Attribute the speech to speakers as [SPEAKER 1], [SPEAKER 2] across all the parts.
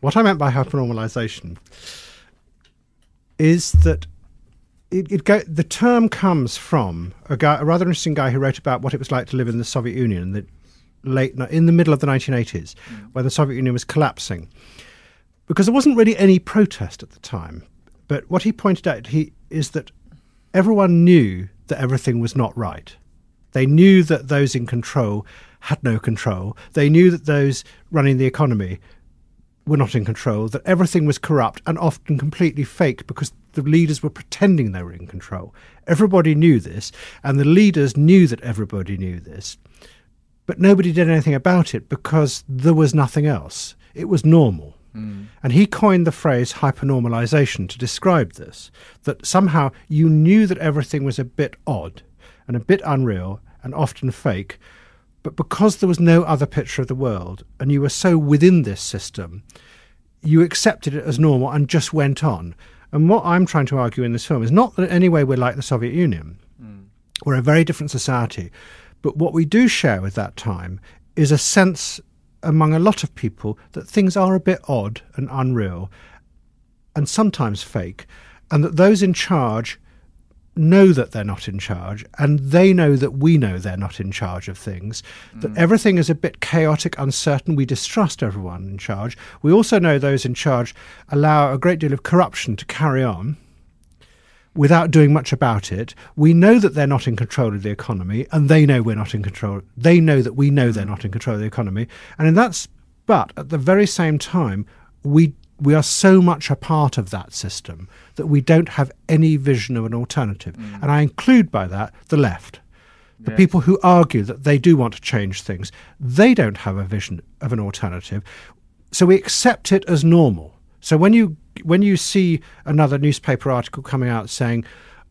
[SPEAKER 1] What I meant by hypernormalisation is that the term comes from a rather interesting guy who wrote about what it was like to live in the Soviet Union in the middle of the 1980s, when the Soviet Union was collapsing. Because there wasn't really any protest at the time. But what he pointed out is that everyone knew that everything was not right. They knew that those in control had no control. They knew that those running the economy were not in control, that everything was corrupt and often completely fake because the leaders were pretending they were in control. Everybody knew this, and the leaders knew that everybody knew this. But nobody did anything about it because there was nothing else. It was normal. And he coined the phrase hypernormalisation to describe this, that somehow you knew that everything was a bit odd and a bit unreal and often fake, but because there was no other picture of the world and you were so within this system, you accepted it as normal and just went on. And what I'm trying to argue in this film is not that in any way we're like the Soviet Union. We're a very different society. But what we do share with that time is a sense among a lot of people that things are a bit odd and unreal and sometimes fake, and that those in charge know that they're not in charge, and they know that we know they're not in charge of things, that everything is a bit chaotic, uncertain. We distrust everyone in charge. We also know those in charge allow a great deal of corruption to carry on without doing much about it. We know that they're not in control of the economy, and they know we're not in control. They know that we know they're not in control of the economy. But at the very same time, we are so much a part of that system that we don't have any vision of an alternative. And I include by that the left. The people who argue that they do want to change things, they don't have a vision of an alternative. So we accept it as normal. So when you see another newspaper article coming out saying,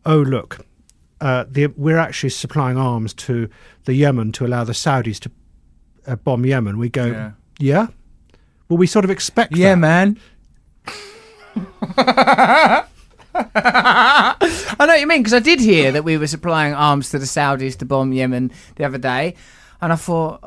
[SPEAKER 1] oh, look, we're actually supplying arms to the Yemen to allow the Saudis to bomb Yemen, we go, yeah? Well, we sort of expect that.
[SPEAKER 2] Yeah, man. I know what you mean, because I did hear that we were supplying arms to the Saudis to bomb Yemen the other day, and I thought,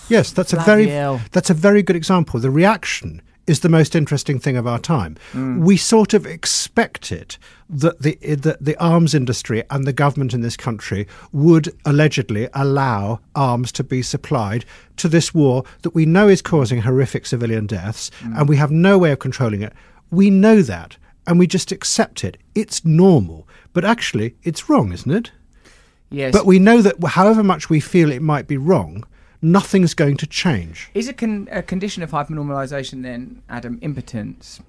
[SPEAKER 1] yes, that's a very good example. The reaction is the most interesting thing of our time. We sort of expect it that the arms industry and the government in this country would allegedly allow arms to be supplied to this war that we know is causing horrific civilian deaths, and we have no way of controlling it. We know that, and we just accept it. It's normal. But actually, it's wrong, isn't it?
[SPEAKER 2] Yes.
[SPEAKER 1] But we know that however much we feel it might be wrong, nothing's going to change.
[SPEAKER 2] Is a condition of hypernormalisation then, Adam, impotence?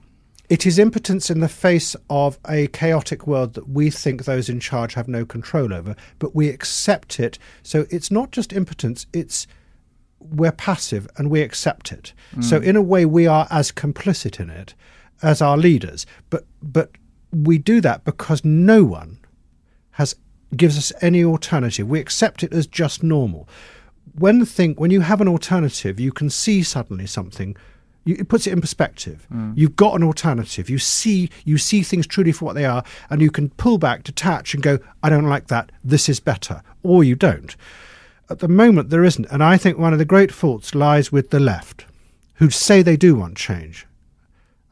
[SPEAKER 1] It is impotence in the face of a chaotic world that we think those in charge have no control over, but we accept it. So it's not just impotence, we're passive and we accept it. So in a way we are as complicit in it as our leaders. But we do that because no one gives us any alternative. We accept it as just normal. When you have an alternative, you can see suddenly something. It puts it in perspective. You've got an alternative. You see things truly for what they are, and you can pull back, detach, and go, I don't like that. This is better. Or you don't. At the moment, there isn't. And I think one of the great faults lies with the left, who say they do want change.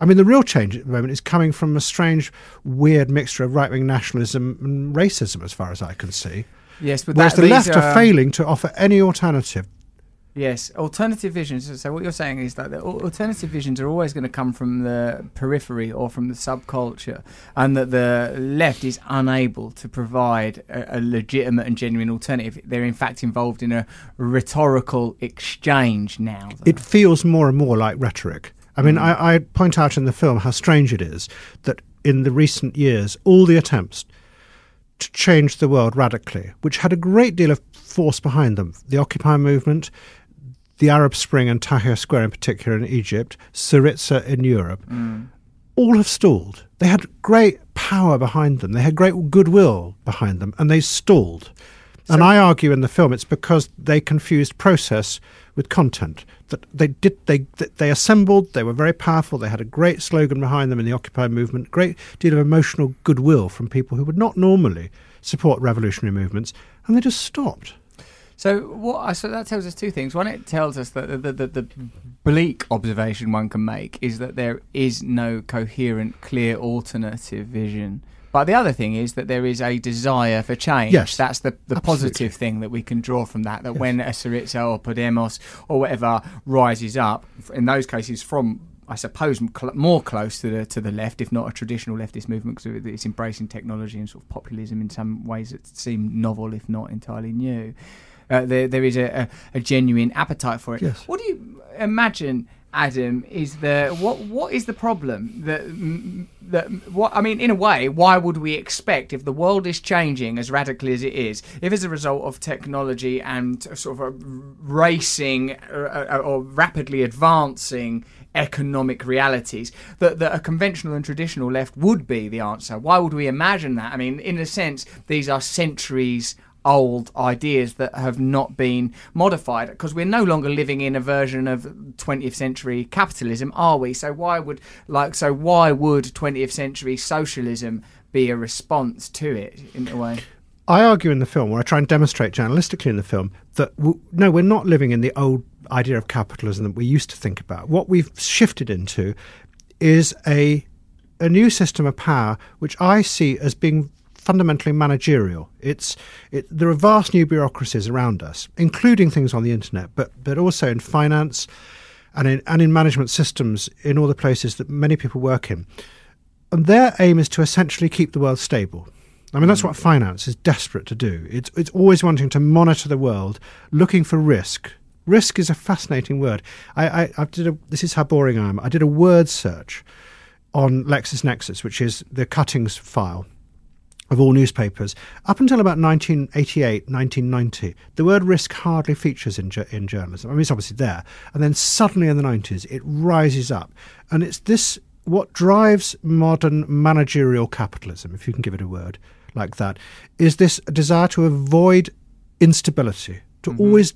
[SPEAKER 1] I mean, the real change at the moment is coming from a strange, weird mixture of right-wing nationalism and racism, as far as I can see.
[SPEAKER 2] Yes, but
[SPEAKER 1] whereas the left are failing to offer any alternative.
[SPEAKER 2] Yes, alternative visions. So what you're saying is that the alternative visions are always going to come from the periphery or from the subculture, and that the left is unable to provide a legitimate and genuine alternative. They're in fact involved in a rhetorical exchange now.
[SPEAKER 1] It feels more and more like rhetoric. I mean, I point out in the film how strange it is that in the recent years, all the attempts to change the world radically, which had a great deal of force behind them, the Occupy movement, the Arab Spring and Tahrir Square in particular in Egypt, Syriza in Europe, all have stalled. They had great power behind them. They had great goodwill behind them, and they stalled. So, and I argue in the film it's because they confused process with content. That they assembled, they were very powerful, they had a great slogan behind them in the Occupy movement, great deal of emotional goodwill from people who would not normally support revolutionary movements, and they just stopped.
[SPEAKER 2] So that tells us two things. One, it tells us that the bleak observation one can make is that there is no coherent, clear alternative vision. But the other thing is that there is a desire for change.
[SPEAKER 1] Yes,
[SPEAKER 2] that's the positive thing that we can draw from that. That when a Syriza or Podemos or whatever rises up, in those cases from, I suppose, more close to the left, if not a traditional leftist movement, because it's embracing technology and sort of populism in some ways that seem novel, if not entirely new. There is a genuine appetite for it.
[SPEAKER 1] Yes.
[SPEAKER 2] What do you imagine, Adam, is what is the problem? In a way, why would we expect, if the world is changing as radically as it is, if as a result of technology and sort of a racing or rapidly advancing economic realities, that a conventional and traditional left would be the answer? Why would we imagine that? I mean, in a sense, these are centuries old ideas that have not been modified, because we're no longer living in a version of 20th century capitalism, are we? So why would 20th century socialism be a response to it in a way?
[SPEAKER 1] I argue in the film, or I try and demonstrate journalistically in the film, that no, we're not living in the old idea of capitalism that we used to think about. What we've shifted into is a new system of power, which I see as being fundamentally managerial. There are vast new bureaucracies around us, including things on the internet, but also in finance and in management systems in all the places that many people work in. And their aim is to essentially keep the world stable. I mean, that's what finance is desperate to do. It's always wanting to monitor the world, looking for risk. Risk is a fascinating word. This is how boring I am. I did a word search on LexisNexis, which is the cuttings file of all newspapers. Up until about 1988, 1990, the word risk hardly features in journalism. I mean, it's obviously there. And then suddenly in the 90s, it rises up. And it's this, what drives modern managerial capitalism, if you can give it a word like that, is this desire to avoid instability, to always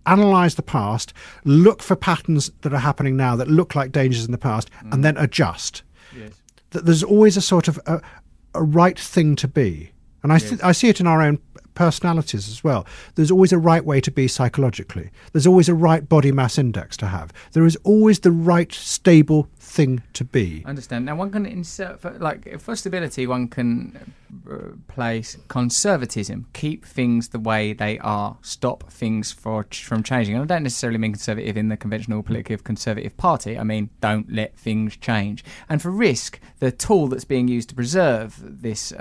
[SPEAKER 1] analyse the past, look for patterns that are happening now that look like dangers in the past, and then adjust.
[SPEAKER 2] Yes.
[SPEAKER 1] That there's always a sort of a right thing to be. And I see it in our own personalities as well. There's always a right way to be psychologically. There's always a right body mass index to have. There is always the right stable thing to be.
[SPEAKER 2] I understand. Now, one can insert, for stability, one can place conservatism, keep things the way they are, stop things from changing. And I don't necessarily mean conservative in the conventional political conservative party. I mean, don't let things change. And for risk, the tool that's being used to preserve this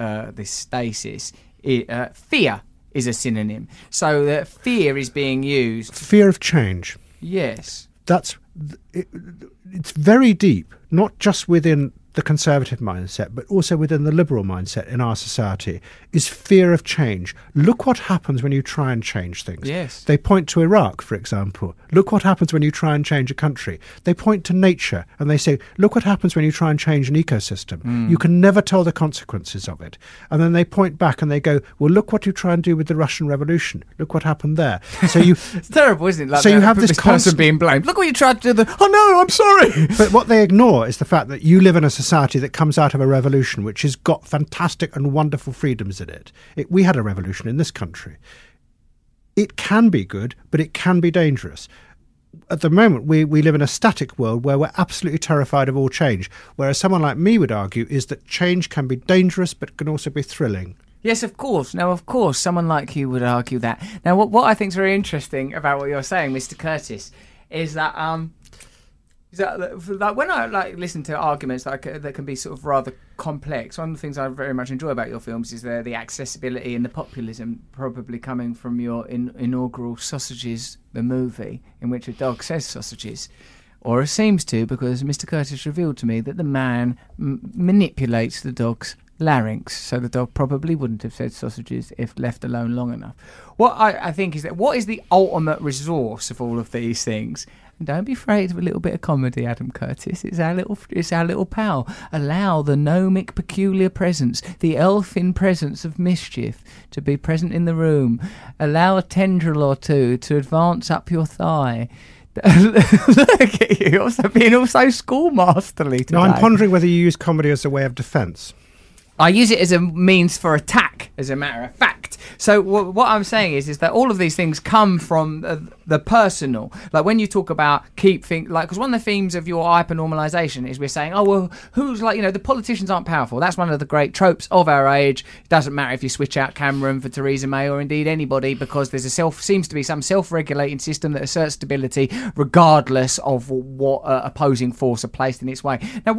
[SPEAKER 2] stasis, fear is a synonym. So that fear is being used.
[SPEAKER 1] Fear of change.
[SPEAKER 2] Yes.
[SPEAKER 1] It's very deep, not just within the conservative mindset, but also within the liberal mindset in our society, is fear of change. Look what happens when you try and change things.
[SPEAKER 2] Yes.
[SPEAKER 1] They point to Iraq, for example. Look what happens when you try and change a country. They point to nature and they say, look what happens when you try and change an ecosystem. You can never tell the consequences of it. And then they point back and they go, well, look what you try and do with the Russian Revolution. Look what happened there. So you
[SPEAKER 2] it's terrible, isn't it? Like
[SPEAKER 1] so you have this
[SPEAKER 2] person being blamed. Look what you tried to do. Oh no, I'm sorry.
[SPEAKER 1] But what they ignore is the fact that you live in a society that comes out of a revolution which has got fantastic and wonderful freedoms in it. We had a revolution in this country. It can be good, but it can be dangerous. At the moment, we live in a static world where we're absolutely terrified of all change, whereas someone like me would argue is that change can be dangerous but can also be thrilling.
[SPEAKER 2] Yes, of course. Now, of course, someone like you would argue that. Now, what I think is very interesting about what you're saying, Mr. Curtis, is that when I listen to arguments that can be sort of rather complex, one of the things I very much enjoy about your films is the accessibility and the populism, probably coming from your inaugural Sausages, the movie, in which a dog says sausages. Or it seems to, because Mr. Curtis revealed to me that the man manipulates the dog's larynx, so the dog probably wouldn't have said sausages if left alone long enough. What I think is that what is the ultimate resource of all of these things? And don't be afraid of a little bit of comedy, Adam Curtis. It's our little pal. Allow the gnomic peculiar presence, the elfin presence of mischief, to be present in the room. Allow a tendril or two to advance up your thigh. Look at you, also being also schoolmasterly today.
[SPEAKER 1] No, I'm pondering whether you use comedy as a way of defence.
[SPEAKER 2] I use it as a means for attack, as a matter of fact. So what I'm saying is that all of these things come from the personal. Like when you talk about because one of the themes of your hypernormalisation is we're saying, oh, well, who's the politicians aren't powerful. That's one of the great tropes of our age. It doesn't matter if you switch out Cameron for Theresa May or indeed anybody, because there's seems to be some self-regulating system that asserts stability regardless of what opposing force are placed in its way. Now,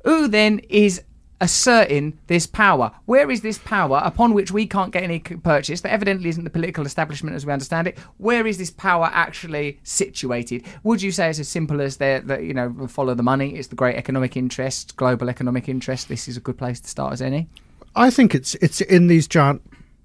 [SPEAKER 2] who then is asserting this power? Where is this power upon which we can't get any purchase, that evidently isn't the political establishment as we understand it? Where is this power actually situated? Would you say it's as simple as follow the money, it's the great economic interest, global economic interest, this is a good place to start as any?
[SPEAKER 1] I think it's in these giant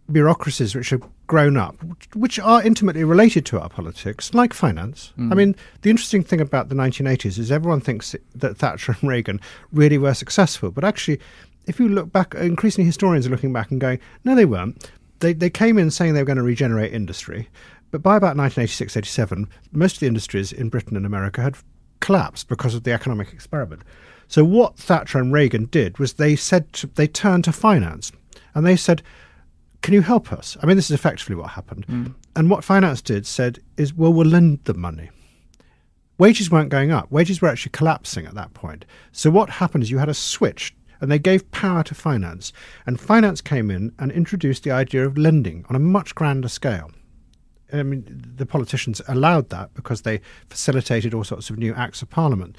[SPEAKER 1] bureaucracies which have grown up, which are intimately related to our politics, like finance. I mean, the interesting thing about the 1980s is everyone thinks that Thatcher and Reagan really were successful. But actually, if you look back, increasingly historians are looking back and going, no, they weren't. They came in saying they were going to regenerate industry. But by about 1986, 87, most of the industries in Britain and America had collapsed because of the economic experiment. So what Thatcher and Reagan did was they turned to finance and they said, can you help us? I mean, this is effectively what happened. And what finance said is, well, we'll lend them money. Wages weren't going up. Wages were actually collapsing at that point. So what happened is you had a switch, and they gave power to finance. And finance came in and introduced the idea of lending on a much grander scale. I mean, the politicians allowed that because they facilitated all sorts of new acts of parliament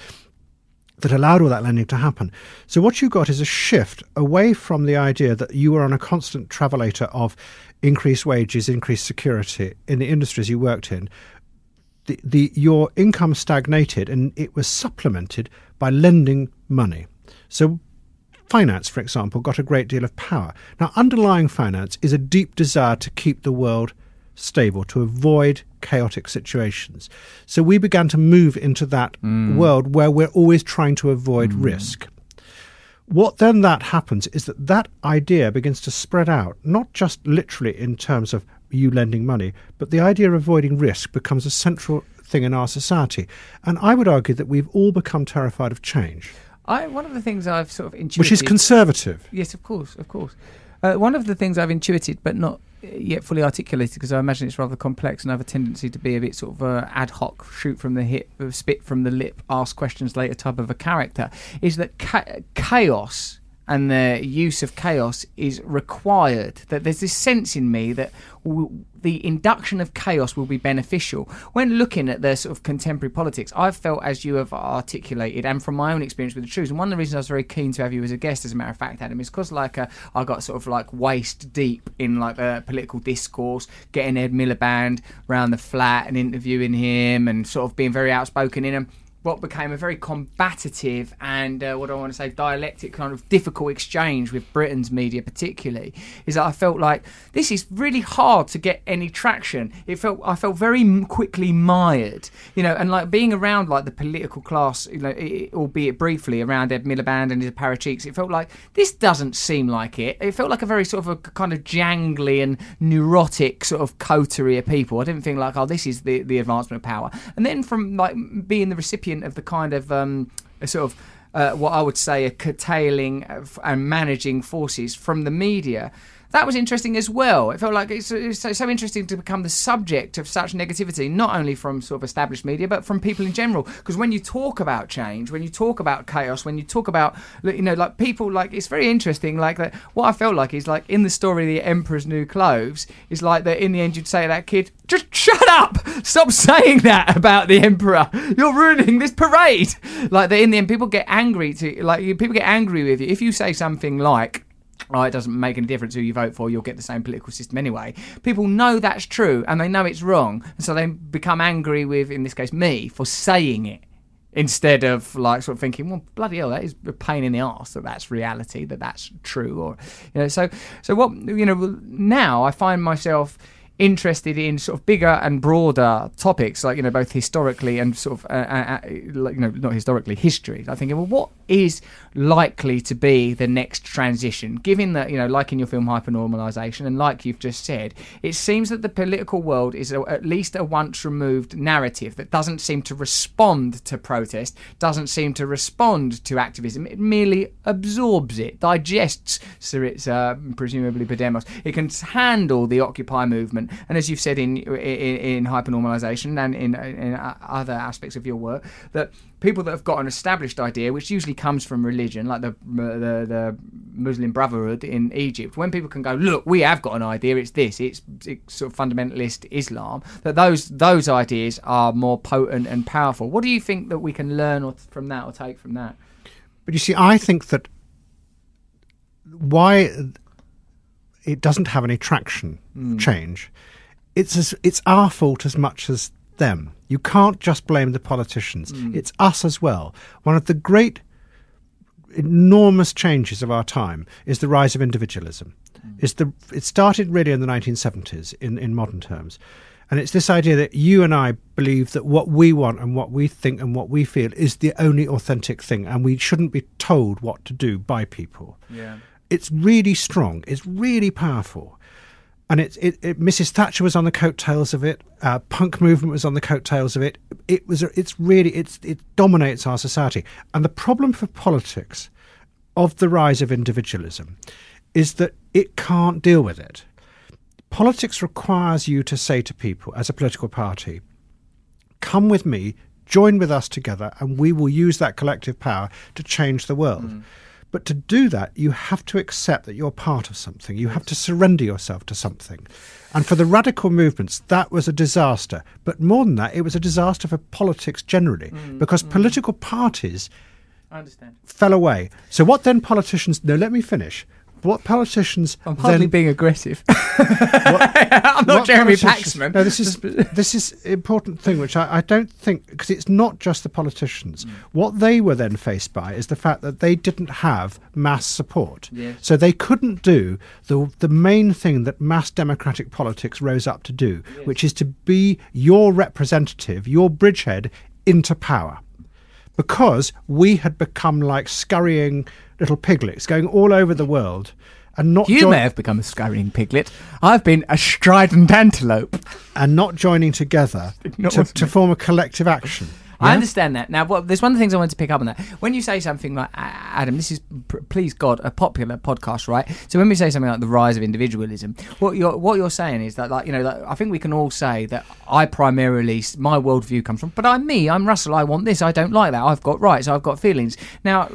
[SPEAKER 1] that allowed all that lending to happen. So what you got is a shift away from the idea that you were on a constant travelator of increased wages, increased security in the industries you worked in. Your income stagnated and it was supplemented by lending money. So finance, for example, got a great deal of power. Now, underlying finance is a deep desire to keep the world stable, to avoid chaotic situations. So we began to move into that world where we're always trying to avoid risk. What then that happens is that idea begins to spread out, not just literally in terms of you lending money, but the idea of avoiding risk becomes a central thing in our society. And I would argue that we've all become terrified of change.
[SPEAKER 2] One of the things I've sort of intuited...
[SPEAKER 1] Which is conservative.
[SPEAKER 2] Yes, of course. One of the things I've intuited, but not yet fully articulated, because I imagine it's rather complex and I have a tendency to be a bit sort of ad hoc, shoot from the hip, spit from the lip, ask questions later type of a character, is that chaos and the use of chaos is required, that there's this sense in me that the induction of chaos will be beneficial. When looking at the sort of contemporary politics, I've felt, as you have articulated, and from my own experience with the truth, and one of the reasons I was very keen to have you as a guest, as a matter of fact, Adam, is because I got sort of waist deep in political discourse, getting Ed Miliband round the flat and interviewing him and sort of being very outspoken in him. What became a very combative and dialectic kind of difficult exchange with Britain's media particularly, is that I felt like this is really hard to get any traction. I felt very quickly mired, and being around the political class, albeit briefly, around Ed Miliband and his paracheeks, it felt like this doesn't seem like it. It felt like a very sort of a kind of jangly and neurotic sort of coterie of people. I didn't think this is the advancement of power. And then from being the recipient of the kind of what I would say a curtailing and managing forces from the media, that was interesting as well. It felt like it's so interesting to become the subject of such negativity, not only from sort of established media, but from people in general. Because when you talk about change, when you talk about chaos, when you talk about, people, it's very interesting. That what I felt like is in the story The Emperor's New Clothes, is that in the end you'd say to that kid, just shut up! Stop saying that about the Emperor! You're ruining this parade! That in the end people get angry people get angry with you. If you say something like, it doesn't make any difference who you vote for, you'll get the same political system anyway. People know that's true and they know it's wrong, and so they become angry with, in this case, me for saying it, instead of sort of thinking, well, bloody hell, that is a pain in the arse that's reality, that's true. Or so what now I find myself interested in sort of bigger and broader topics, like, both historically and sort of, not historically, history. I'm thinking, well, what is likely to be the next transition, given that, like in your film Hypernormalisation, and like you've just said, it seems that the political world is at least a once removed narrative that doesn't seem to respond to protest, doesn't seem to respond to activism. It merely absorbs it, digests presumably Podemos. It can handle the Occupy movement, and as you've said in Hypernormalisation and in other aspects of your work, that people that have got an established idea, which usually comes from religion, like the Muslim Brotherhood in Egypt, when people can go, look, we have got an idea, it's sort of fundamentalist Islam, that those ideas are more potent and powerful. What do you think that we can learn from that or take from that?
[SPEAKER 1] But you see, I think that why it doesn't have any traction change, it's our fault as much as them. You can't just blame the politicians. It's us as well. One of the great, enormous changes of our time is the rise of individualism. It started really in the 1970s in modern terms. And it's this idea that you and I believe that what we want and what we think and what we feel is the only authentic thing, and we shouldn't be told what to do by people. Yeah. It's really strong. It's really powerful. And Mrs. Thatcher was on the coattails of it. Punk movement was on the coattails of it. It dominates our society. And the problem for politics of the rise of individualism is that it can't deal with it. Politics requires you to say to people, as a political party, come with me, join with us together, and we will use that collective power to change the world. But to do that, you have to accept that you're part of something. You have to surrender yourself to something. And for the radical movements, that was a disaster. But more than that, it was a disaster for politics generally, because political parties fell away. So what then politicians... No, let me finish. What politicians...
[SPEAKER 2] I'm hardly being aggressive. I'm not Jeremy Paxman.
[SPEAKER 1] No, this is an important thing, which I don't think... Because it's not just the politicians. What they were then faced by is the fact that they didn't have mass support. Yes. So they couldn't do the main thing that mass democratic politics rose up to do, which is to be your representative, your bridgehead into power. Because we had become like scurrying little piglets going all over the world and not...
[SPEAKER 2] You may have become a scurrying piglet. I've been a strident antelope.
[SPEAKER 1] And not joining together to form a collective action. Yeah?
[SPEAKER 2] I understand that. Now, there's one of the things I wanted to pick up on that. When you say something like, Adam, this is, please God, a popular podcast, right? So when we say something like the rise of individualism, what you're saying is that, I think we can all say that my worldview comes from, but I'm Russell, I want this, I don't like that, I've got rights, I've got feelings. Now,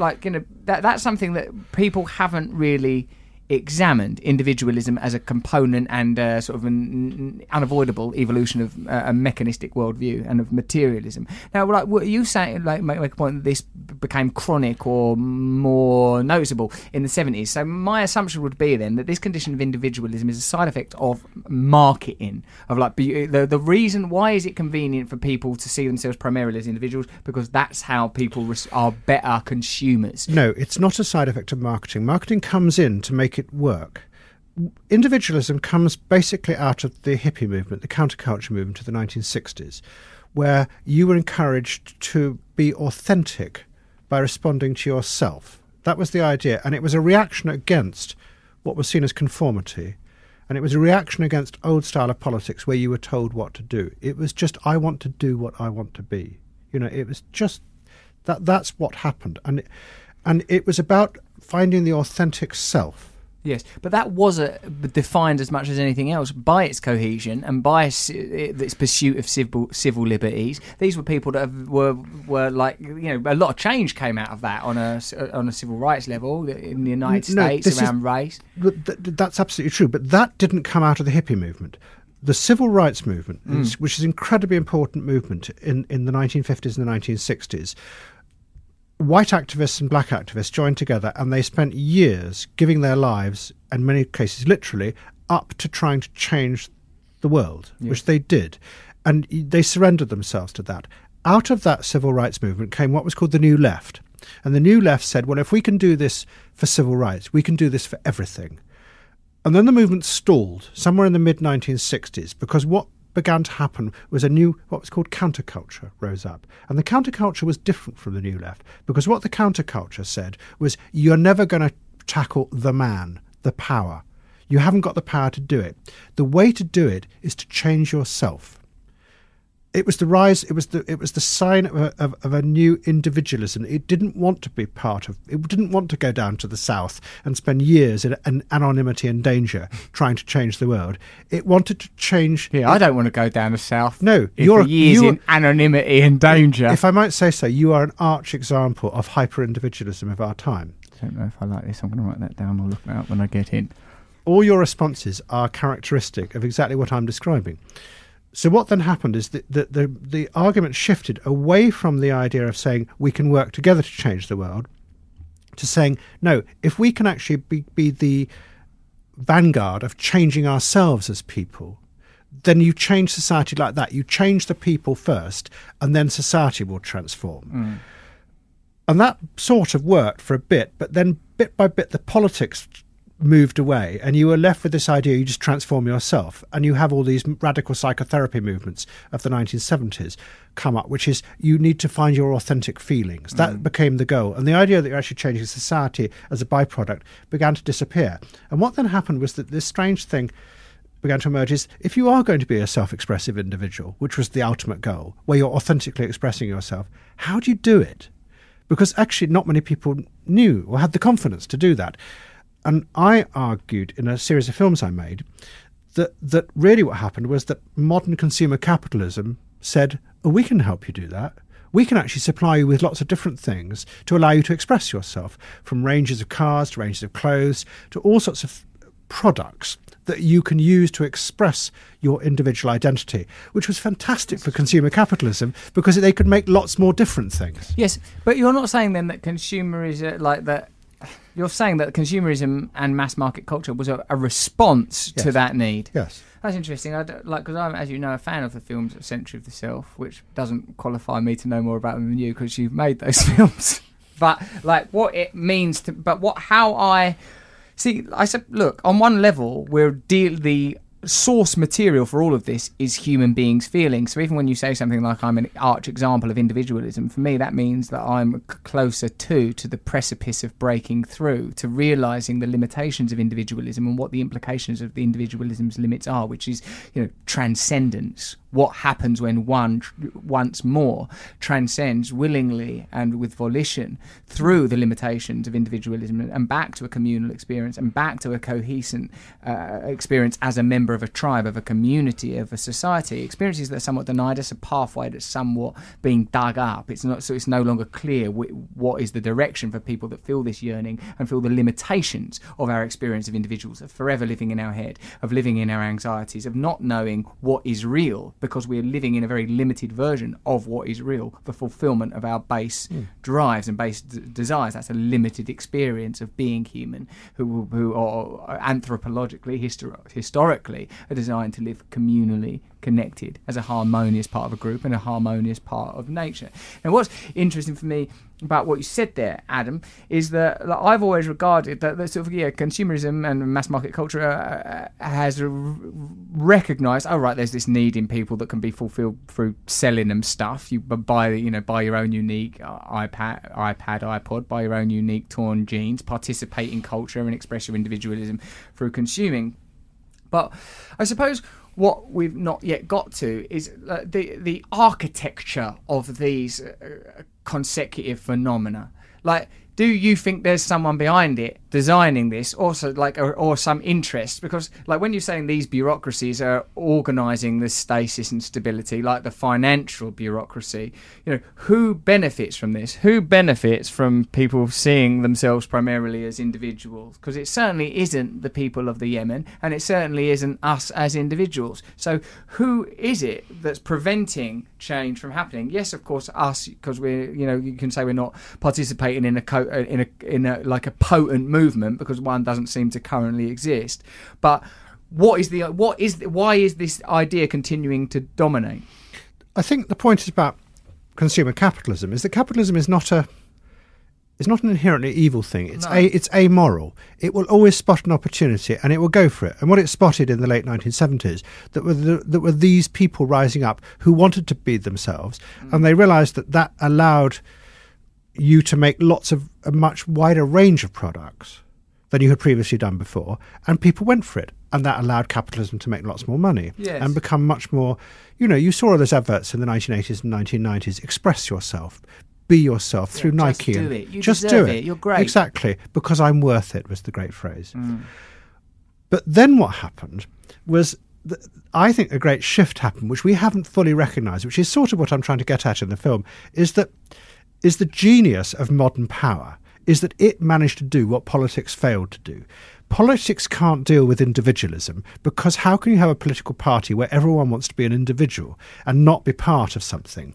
[SPEAKER 2] that's something that people haven't really examined, individualism as a component and sort of an unavoidable evolution of a mechanistic worldview and of materialism. Now, what are you saying, make a point that this became chronic or more noticeable in the 70s? So my assumption would be then that this condition of individualism is a side effect of marketing, of the reason why is it convenient for people to see themselves primarily as individuals, because that's how people are better consumers.
[SPEAKER 1] No, it's not a side effect of marketing. Marketing comes in to make it work. Individualism comes basically out of the hippie movement, the counterculture movement of the 1960s, where you were encouraged to be authentic by responding to yourself. That was the idea, and it was a reaction against what was seen as conformity, and it was a reaction against old style of politics where you were told what to do. It was just, I want to do what I want to be. It was just that's what happened, and it was about finding the authentic self.
[SPEAKER 2] Yes, but that was defined as much as anything else by its cohesion and by its pursuit of civil liberties. These were people that were like, a lot of change came out of that on a civil rights level in the United States around race.
[SPEAKER 1] That's absolutely true, but that didn't come out of the hippie movement. The civil rights movement, which is an incredibly important movement in the 1950s and the 1960s, white activists and black activists joined together, and they spent years giving their lives, in many cases literally, up to trying to change the world, which they did. And they surrendered themselves to that. Out of that civil rights movement came what was called the New Left. And the New Left said, well, if we can do this for civil rights, we can do this for everything. And then the movement stalled somewhere in the mid-1960s because what began to happen was a new, what was called counterculture rose up. And the counterculture was different from the New Left because what the counterculture said was you're never going to tackle the man, the power. You haven't got the power to do it. The way to do it is to change yourself. It was the rise. It was the sign of a new individualism. It didn't want to be part of. It didn't want to go down to the south and spend years in anonymity and danger trying to change the world. It wanted to change.
[SPEAKER 2] Yeah, I don't want to go down the south.
[SPEAKER 1] No,
[SPEAKER 2] you're in anonymity and danger.
[SPEAKER 1] If I might say so, you are an arch example of hyper-individualism of our time.
[SPEAKER 2] I don't know if I like this. I'm going to write that down. I'll look it up when I get in.
[SPEAKER 1] All your responses are characteristic of exactly what I'm describing. So what then happened is that the argument shifted away from the idea of saying we can work together to change the world to saying, no, if we can actually be the vanguard of changing ourselves as people, then you change society like that. You change the people first, and then society will transform. Mm. And that sort of worked for a bit, but then bit by bit the politics moved away and you were left with this idea you just transform yourself, and you have all these radical psychotherapy movements of the 1970s come up, which is you need to find your authentic feelings. That became the goal, and the idea that you're actually changing society as a byproduct began to disappear. And what then happened was that this strange thing began to emerge is if you are going to be a self-expressive individual, which was the ultimate goal, where you're authentically expressing yourself, how do you do it? Because actually not many people knew or had the confidence to do that. And I argued in a series of films I made that really what happened was that modern consumer capitalism said, oh, we can help you do that. We can actually supply you with lots of different things to allow you to express yourself, from ranges of cars to ranges of clothes to all sorts of products that you can use to express your individual identity, which was fantastic for consumer capitalism because they could make lots more different things.
[SPEAKER 2] Yes, but you're not saying then that consumerism, like that. You're saying that consumerism and mass market culture was a response to that need.
[SPEAKER 1] Yes,
[SPEAKER 2] that's interesting. Because I'm, as you know, a fan of the films Century of the Self, which doesn't qualify me to know more about them than you because you've made those films. But like what it means to, how I see. I said, look, on one level, the source material for all of this is human beings' feelings. So even when you say something like I'm an arch example of individualism, for me that means that I'm closer to the precipice of breaking through, to realising the limitations of individualism and what the implications of the individualism's limits are, which is, transcendence. What happens when one once more transcends willingly and with volition through the limitations of individualism and back to a communal experience and back to a cohesive experience as a member of a tribe, of a community, of a society. Experiences that are somewhat denied us, a pathway that's somewhat being dug up. It's no longer clear what is the direction for people that feel this yearning and feel the limitations of our experience of individuals, of forever living in our head, of living in our anxieties, of not knowing what is real, because we're living in a very limited version of what is real, the fulfillment of our base drives and base desires. That's a limited experience of being human, who are anthropologically, historically, are designed to live communally connected as a harmonious part of a group and a harmonious part of nature. And what's interesting for me about what you said there, Adam, is that I've always regarded that sort of consumerism and mass market culture has recognised, there's this need in people that can be fulfilled through selling them stuff. You buy your own unique iPad, iPod, buy your own unique torn jeans, participate in culture and express your individualism through consuming. But I suppose what we've not yet got to is the architecture of these consecutive phenomena. Like, do you think there's someone behind it designing this, also or some interest? Because when you're saying these bureaucracies are organising the stasis and stability, like the financial bureaucracy, who benefits from this? Who benefits from people seeing themselves primarily as individuals? Because it certainly isn't the people of the Yemen, and it certainly isn't us as individuals. So who is it that's preventing change from happening? Yes, of course, us, because we're, you can say we're not participating in a potent movement because one doesn't seem to currently exist. But why is this idea continuing to dominate?
[SPEAKER 1] I think the point is about consumer capitalism is that capitalism is not is not an inherently evil thing. It's
[SPEAKER 2] No.
[SPEAKER 1] it's amoral. It will always spot an opportunity and it will go for it. And what it spotted in the late 1970s that were these people rising up who wanted to be themselves, and they realised that allowed you to make a much wider range of products than you had previously done before, and people went for it, and that allowed capitalism to make lots more money and become much more. You saw all those adverts in the 1980s and 1990s. Express yourself, be yourself through Nike.
[SPEAKER 2] Just do it. You
[SPEAKER 1] just
[SPEAKER 2] deserve
[SPEAKER 1] do
[SPEAKER 2] it. You're great.
[SPEAKER 1] Exactly, because I'm worth it was the great phrase. But then what happened was, I think a great shift happened, which we haven't fully recognised, which is sort of what I'm trying to get at in the film, is the genius of modern power is that it managed to do what politics failed to do. Politics can't deal with individualism, because how can you have a political party where everyone wants to be an individual and not be part of something?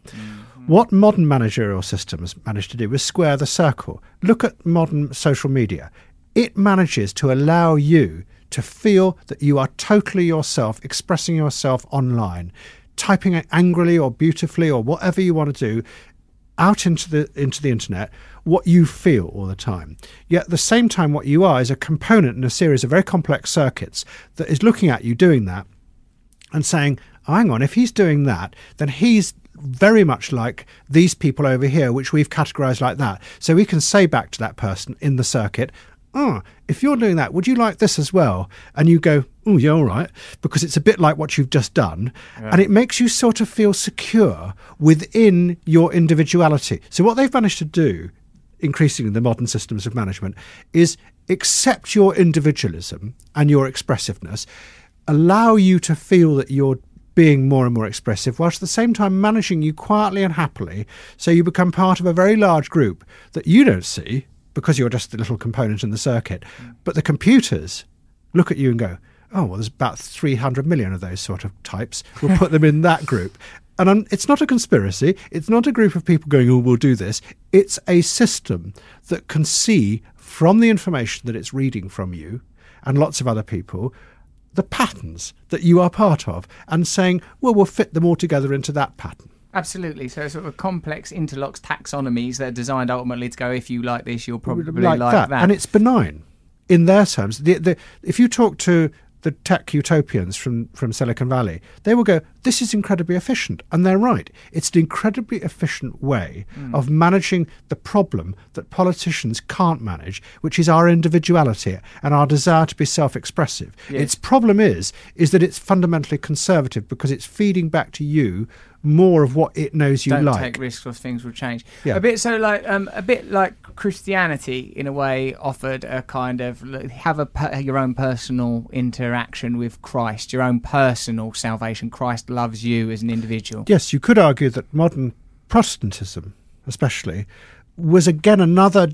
[SPEAKER 1] What modern managerial systems managed to do was square the circle. Look at modern social media. It manages to allow you to feel that you are totally yourself, expressing yourself online, typing it angrily or beautifully or whatever you want to do out into the internet, what you feel all the time. Yet at the same time, what you are is a component in a series of very complex circuits that is looking at you doing that and saying, oh, hang on, if he's doing that, then he's very much like these people over here, which we've categorized like that. So we can say back to that person in the circuit, oh, if you're doing that, would you like this as well? And you go, oh, yeah, all right, because it's a bit like what you've just done. Yeah. And it makes you sort of feel secure within your individuality. So what they've managed to do, increasingly in the modern systems of management, is accept your individualism and your expressiveness, allow you to feel that you're being more and more expressive, whilst at the same time managing you quietly and happily, so you become part of a very large group that you don't see, because you're just a little component in the circuit. But the computers look at you and go, oh, well, there's about 300 million of those sort of types. We'll put them in that group. And it's not a conspiracy. It's not a group of people going, oh, we'll do this. It's a system that can see from the information that it's reading from you and lots of other people, the patterns that you are part of, and saying, well, we'll fit them all together into that pattern.
[SPEAKER 2] Absolutely. So sort of complex interlocks taxonomies that are designed ultimately to go, if you like this, you'll probably like that.
[SPEAKER 1] And it's benign in their terms. If you talk to the tech utopians from Silicon Valley, they will go, this is incredibly efficient. And they're right. It's an incredibly efficient way of managing the problem that politicians can't manage, which is our individuality and our desire to be self-expressive. Yes. Its problem is that it's fundamentally conservative, because it's feeding back to you more of what it knows you like.
[SPEAKER 2] Don't take risks or things will change. Yeah. A bit like Christianity, in a way, offered a kind of have your own personal interaction with Christ, your own personal salvation. Christ loves you as an individual.
[SPEAKER 1] Yes, you could argue that modern Protestantism, especially, was again another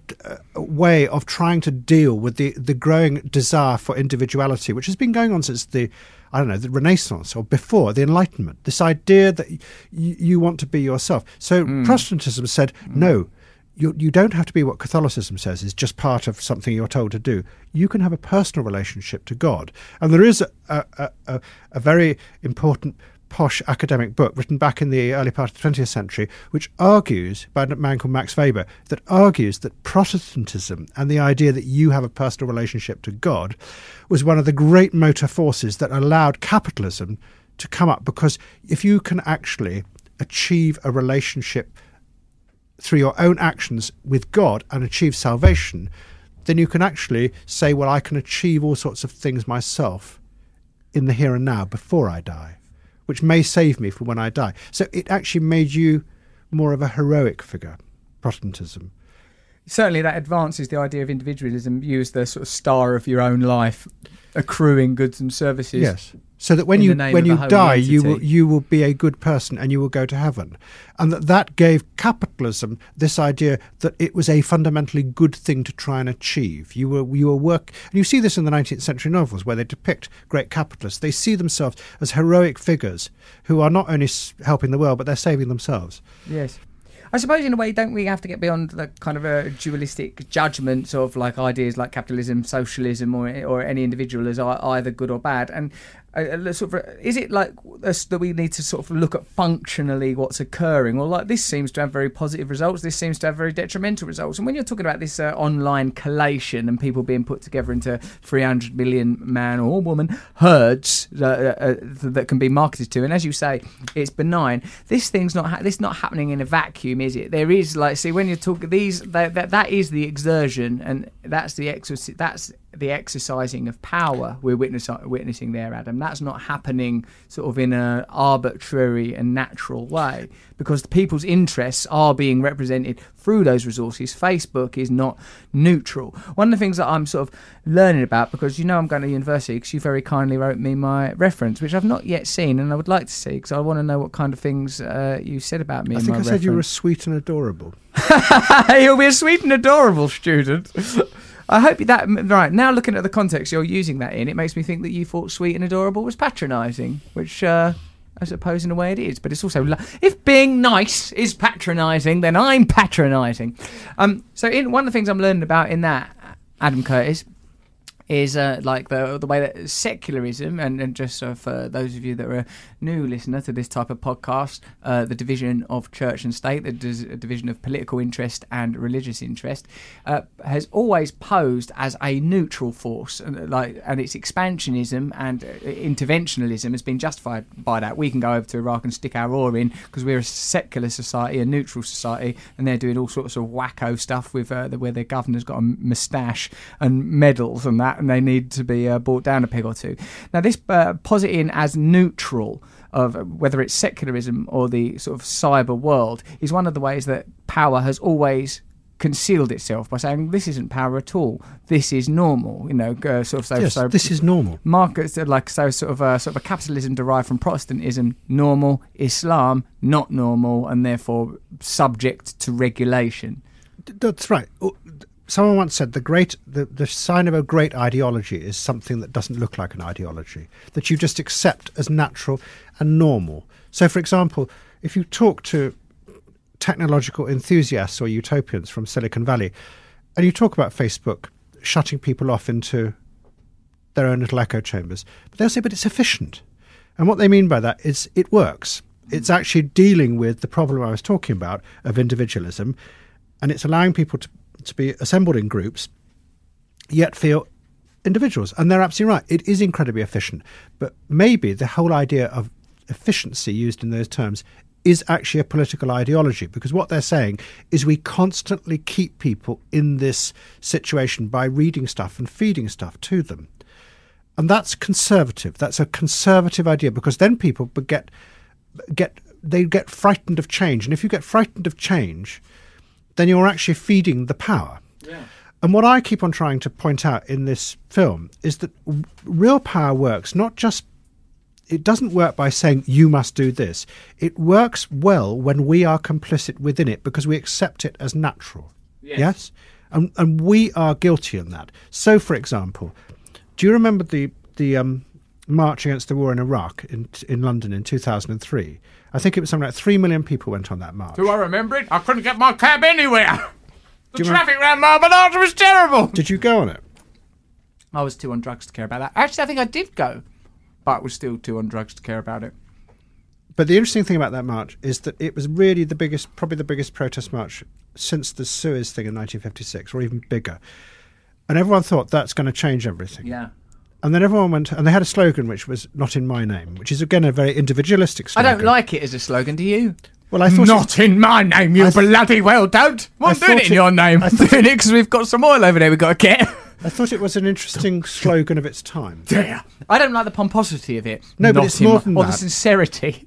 [SPEAKER 1] way of trying to deal with the growing desire for individuality, which has been going on since the Renaissance or before the Enlightenment. This idea that you want to be yourself. So Protestantism said, no, you don't have to be what Catholicism says is just part of something you're told to do. You can have a personal relationship to God. And there is a very important posh academic book written back in the early part of the 20th century, which argues, by a man called Max Weber, that argues that Protestantism and the idea that you have a personal relationship to God was one of the great motor forces that allowed capitalism to come up. Because if you can actually achieve a relationship through your own actions with God and achieve salvation, then you can actually say, well, I can achieve all sorts of things myself in the here and now before I die, which may save me for when I die. So it actually made you more of a heroic figure, Protestantism.
[SPEAKER 2] Certainly that advances the idea of individualism, you as the sort of star of your own life, accruing goods and services.
[SPEAKER 1] Yes. So that when you die, you will be a good person and you will go to heaven. And that gave capitalism this idea that it was a fundamentally good thing to try and achieve. You were work, and you see this in the 19th century novels where they depict great capitalists. They see themselves as heroic figures who are not only helping the world, but they're saving themselves.
[SPEAKER 2] Yes. I suppose in a way, don't we have to get beyond the kind of a dualistic judgments of like ideas like capitalism, socialism, or any individual as either good or bad? And is it like us that we need to sort of look at functionally what's occurring, or like this seems to have very positive results, this seems to have very detrimental results? And when you're talking about this online collation and people being put together into 300 million man or woman herds that can be marketed to, and as you say, it's benign. This thing's not happening in a vacuum, is it? There is when you're talking that is the exertion, and that's the exercising of power we're witnessing there, Adam. That's not happening sort of in an arbitrary and natural way, because the people's interests are being represented through those resources. Facebook is not neutral. One of the things that I'm sort of learning about, because I'm going to university, because you very kindly wrote me my reference, which I've not yet seen, and I would like to see, because I want to know what kind of things you said about me.
[SPEAKER 1] I think I said you were sweet and adorable.
[SPEAKER 2] You'll be a sweet and adorable student. I hope that, right, now looking at the context you're using that in, it makes me think that you thought sweet and adorable was patronising, which I suppose in a way it is, but it's also, if being nice is patronising, then I'm patronising. So one of the things I'm learning about in that, Adam Curtis, is like the way that secularism, and just for those of you that are a new listener to this type of podcast, the division of church and state, the division of political interest and religious interest, has always posed as a neutral force, and its expansionism and interventionalism has been justified by that. We can go over to Iraq and stick our oar in because we're a secular society, a neutral society, and they're doing all sorts of wacko stuff with where their governor's got a moustache and medals and that, and they need to be brought down a peg or two. Now, this positing as neutral of whether it's secularism or the sort of cyber world is one of the ways that power has always concealed itself, by saying this isn't power at all. This is normal. This is normal. Markets sort of a capitalism derived from Protestantism, normal. Islam, not normal, and therefore subject to regulation.
[SPEAKER 1] That's right. Someone once said the sign of a great ideology is something that doesn't look like an ideology, that you just accept as natural and normal. So, for example, if you talk to technological enthusiasts or utopians from Silicon Valley, and you talk about Facebook shutting people off into their own little echo chambers, but they'll say, but it's efficient. And what they mean by that is it works. It's actually dealing with the problem I was talking about of individualism, and it's allowing people to be assembled in groups, yet feel individuals. And they're absolutely right. It is incredibly efficient. But maybe the whole idea of efficiency used in those terms is actually a political ideology, because what they're saying is we constantly keep people in this situation by reading stuff and feeding stuff to them. And that's conservative. That's a conservative idea, because then people get frightened of change. And if you get frightened of change, then you're actually feeding the power. Yeah. And what I keep on trying to point out in this film is that real power works it doesn't work by saying you must do this. It works well when we are complicit within it because we accept it as natural. Yes? And we are guilty in that. So, for example, do you remember the march against the war in Iraq in London in 2003? I think it was something like 3 million people went on that march.
[SPEAKER 2] Do I remember it? I couldn't get my cab anywhere. The traffic around Marble was terrible.
[SPEAKER 1] Did you go on it?
[SPEAKER 2] I was too on drugs to care about that. Actually, I think I did go, but was still too on drugs to care about it.
[SPEAKER 1] But the interesting thing about that march is that it was really probably the biggest protest march since the Suez thing in 1956, or even bigger. And everyone thought that's going to change everything.
[SPEAKER 2] Yeah.
[SPEAKER 1] And then everyone went, and they had a slogan which was "Not in my name," which is again a very individualistic slogan.
[SPEAKER 2] I don't like it as a slogan. Do you?
[SPEAKER 1] Well, I thought
[SPEAKER 2] not in my name. You bloody well don't. I'm doing it in your name. I'm doing it because we've got some oil over there. We've got to get.
[SPEAKER 1] I thought it was an interesting slogan of its time.
[SPEAKER 2] Yeah. I don't like the pomposity of it.
[SPEAKER 1] No, but it's more than that.
[SPEAKER 2] Or the sincerity.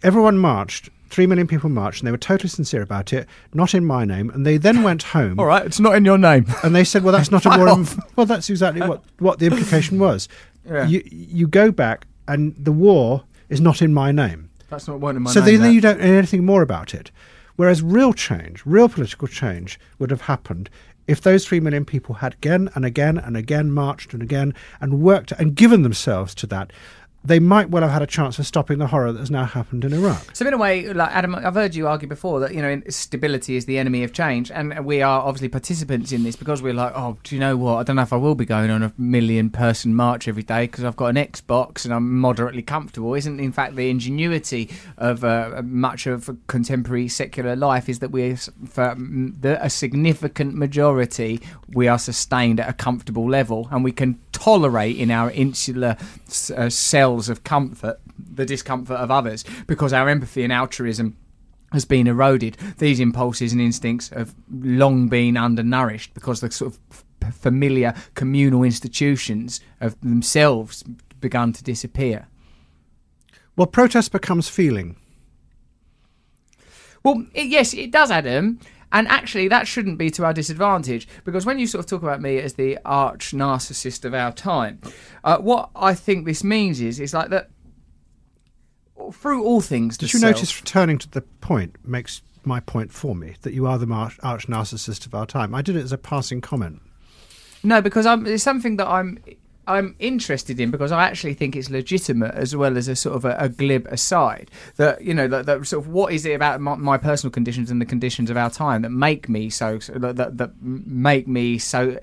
[SPEAKER 1] Everyone marched. 3 million people marched, and they were totally sincere about it. Not in my name. And they then went home.
[SPEAKER 2] All right, it's not in your name.
[SPEAKER 1] And they said, well, that's not a war. Well, that's exactly what the implication was.
[SPEAKER 2] Yeah.
[SPEAKER 1] You go back, and the war is not in my name.
[SPEAKER 2] That's not one in my name.
[SPEAKER 1] So then you don't know anything more about it. Whereas real change, real political change would have happened if those 3 million people had again and again and again marched and again and worked and given themselves to that, they might well have had a chance of stopping the horror that has now happened in Iraq.
[SPEAKER 2] So in a way, like Adam, I've heard you argue before that, you know, stability is the enemy of change, and we are obviously participants in this because we're like, oh, do you know what? I don't know if I will be going on a 1 million person march every day because I've got an Xbox and I'm moderately comfortable. Isn't in fact the ingenuity of much of contemporary secular life is that for a significant majority, we are sustained at a comfortable level, and we can tolerate in our insular cells of comfort the discomfort of others because our empathy and altruism has been eroded. These impulses and instincts have long been undernourished because the sort of familiar communal institutions have themselves begun to disappear.
[SPEAKER 1] Well, protest becomes feeling.
[SPEAKER 2] Well, yes, it does, Adam. And actually, that shouldn't be to our disadvantage, because when you sort of talk about me as the arch narcissist of our time, what I think this means is like that through all things.
[SPEAKER 1] Did you notice returning to the point makes my point for me, that you are the arch narcissist of our time? I did it as a passing comment.
[SPEAKER 2] No, because it's something that I'm interested in, because I actually think it's legitimate as well as a sort of a glib aside. That, you know, that sort of what is it about my personal conditions and the conditions of our time that make me so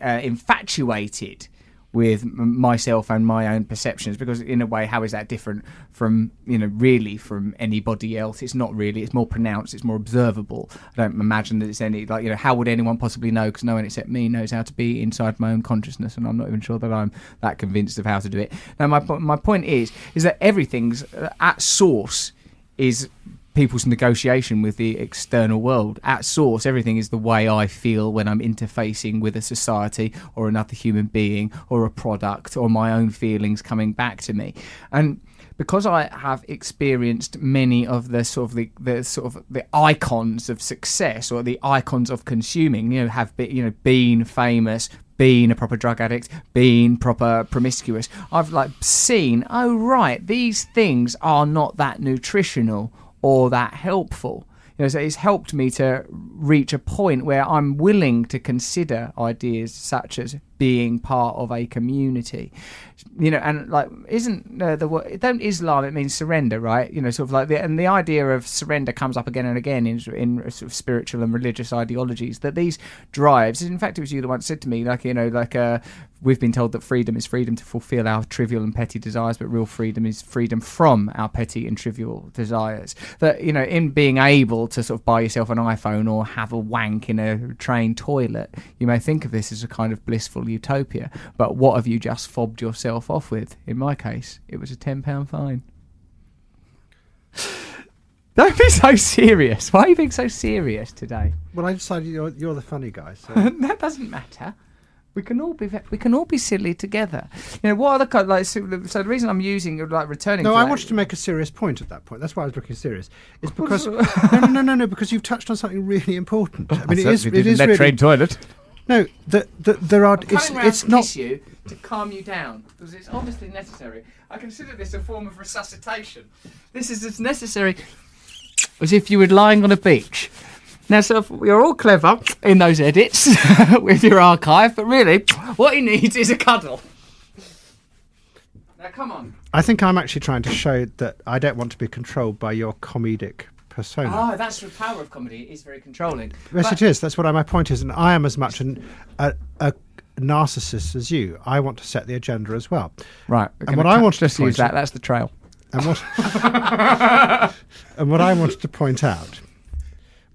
[SPEAKER 2] infatuated with myself and my own perceptions? Because in a way, how is that different from, you know, really from anybody else? It's not really. It's more pronounced. It's more observable. I don't imagine that it's any, like, you know, how would anyone possibly know? Because no one except me knows how to be inside my own consciousness, and I'm not even sure that I'm that convinced of how to do it. Now, my point is that everything's at source is people's negotiation with the external world. At source, everything is the way I feel when I'm interfacing with a society or another human being or a product, or my own feelings coming back to me. And because I have experienced many of the icons of success, or the icons of consuming, you know, have been famous, been a proper drug addict, been proper promiscuous, I've like seen, oh right, these things are not that nutritional or that helpful. You know, so it's helped me to reach a point where I'm willing to consider ideas such as being part of a community. You know, and like, isn't don't Islam, it means surrender, right? You know, sort of like the idea of surrender comes up again and again in sort of spiritual and religious ideologies, that these drives, in fact it was you that once said to me, like, you know, like we've been told that freedom is freedom to fulfill our trivial and petty desires, but real freedom is freedom from our petty and trivial desires. That, you know, in being able to sort of buy yourself an iPhone or have a wank in a train toilet, you may think of this as a kind of blissful utopia, but what have you just fobbed yourself off with? In my case, it was a £10 fine. Don't be so serious. Why are you being so serious today?
[SPEAKER 1] Well, I decided you're the funny guy. So.
[SPEAKER 2] That doesn't matter. We can all be silly together. You know, what are the kind of, like? So the reason I'm using, like, returning.
[SPEAKER 1] No,
[SPEAKER 2] to
[SPEAKER 1] I
[SPEAKER 2] that,
[SPEAKER 1] wanted to make a serious point at that point. That's why I was looking serious. It's because no, because you've touched on something really important. I mean, it is really
[SPEAKER 2] train toilet.
[SPEAKER 1] No, there are. It's not.
[SPEAKER 2] Kiss you to calm you down, because it's obviously necessary. I consider this a form of resuscitation. This is as necessary as if you were lying on a beach. Now, so you're all clever in those edits with your archive, but really, what he needs is a cuddle. Now, come on.
[SPEAKER 1] I think I'm actually trying to show that I don't want to be controlled by your comedic persona.
[SPEAKER 2] Oh, that's the power of comedy. It is very controlling.
[SPEAKER 1] Yes, it is. That's what my point is. And I am as much a narcissist as you. I want to set the agenda as well.
[SPEAKER 2] Right.
[SPEAKER 1] And what I wanted
[SPEAKER 2] to use that's the trail.
[SPEAKER 1] And what I wanted to point out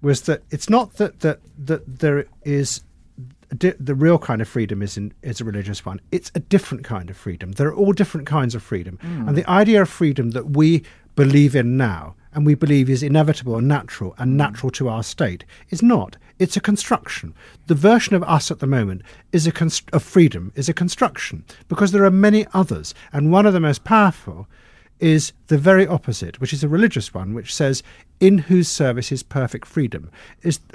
[SPEAKER 1] was that it's not that there is the real kind of freedom is a religious one. It's a different kind of freedom. There are all different kinds of freedom. And the idea of freedom that we believe in now and we believe is inevitable and natural to our state is not. It's a construction. The version of us at the moment of freedom is a construction, because there are many others, and one of the most powerful is the very opposite, which is a religious one, which says, "In whose service is perfect freedom."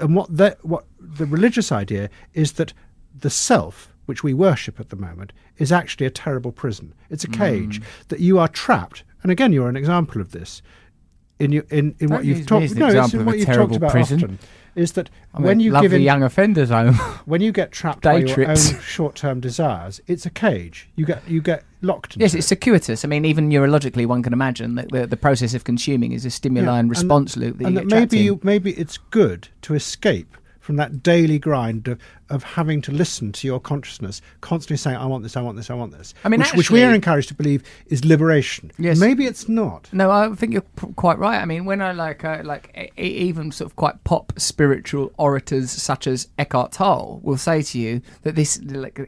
[SPEAKER 1] And what the religious idea is that the self, which we worship at the moment, is actually a terrible prison. It's a cage that you are trapped. And again, you're an example of this in what you've talked. No, it's in what you've talked about often. Is that when you give in
[SPEAKER 2] young offenders home,
[SPEAKER 1] when you get trapped by your own short-term desires, it's a cage. You get locked into.
[SPEAKER 2] Yes, it's circuitous. I mean, even neurologically, one can imagine that the process of consuming is a stimuli and response loop that you get trapped in.
[SPEAKER 1] Maybe it's good to escape from that daily grind of having to listen to your consciousness constantly saying, I want this, I want this, I want this.
[SPEAKER 2] I mean,
[SPEAKER 1] which we are encouraged to believe is liberation.
[SPEAKER 2] Yes.
[SPEAKER 1] Maybe it's not.
[SPEAKER 2] No, I think you're quite right. I mean, when I even sort of quite pop spiritual orators such as Eckhart Tolle will say to you that this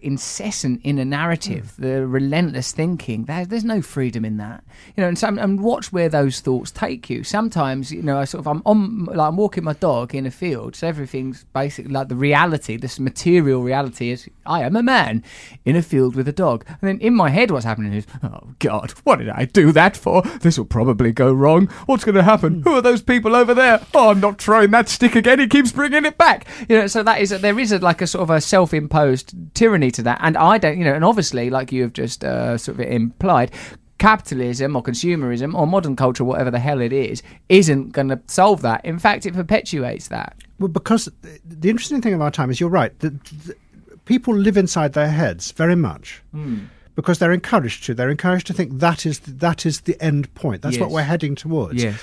[SPEAKER 2] incessant inner narrative, the relentless thinking, there's no freedom in that. And watch where those thoughts take you. Sometimes, I'm walking my dog in a field, so everything's basically like the reality, this material reality is I am a man in a field with a dog. And then in my head what's happening is, oh God, what did I do that for? This will probably go wrong. What's going to happen? Who are those people over there? Oh, I'm not throwing that stick again. He keeps bringing it back. So there is a sort of a self-imposed tyranny to that. And I don't, and obviously, like you have just sort of implied, capitalism or consumerism or modern culture, whatever the hell it is, isn't going to solve that. In fact, it perpetuates that.
[SPEAKER 1] Well, because the interesting thing of our time is, you're right, that people live inside their heads very much because they're encouraged to. They're encouraged to think that is the end point. That's what we're heading towards.
[SPEAKER 2] Yes.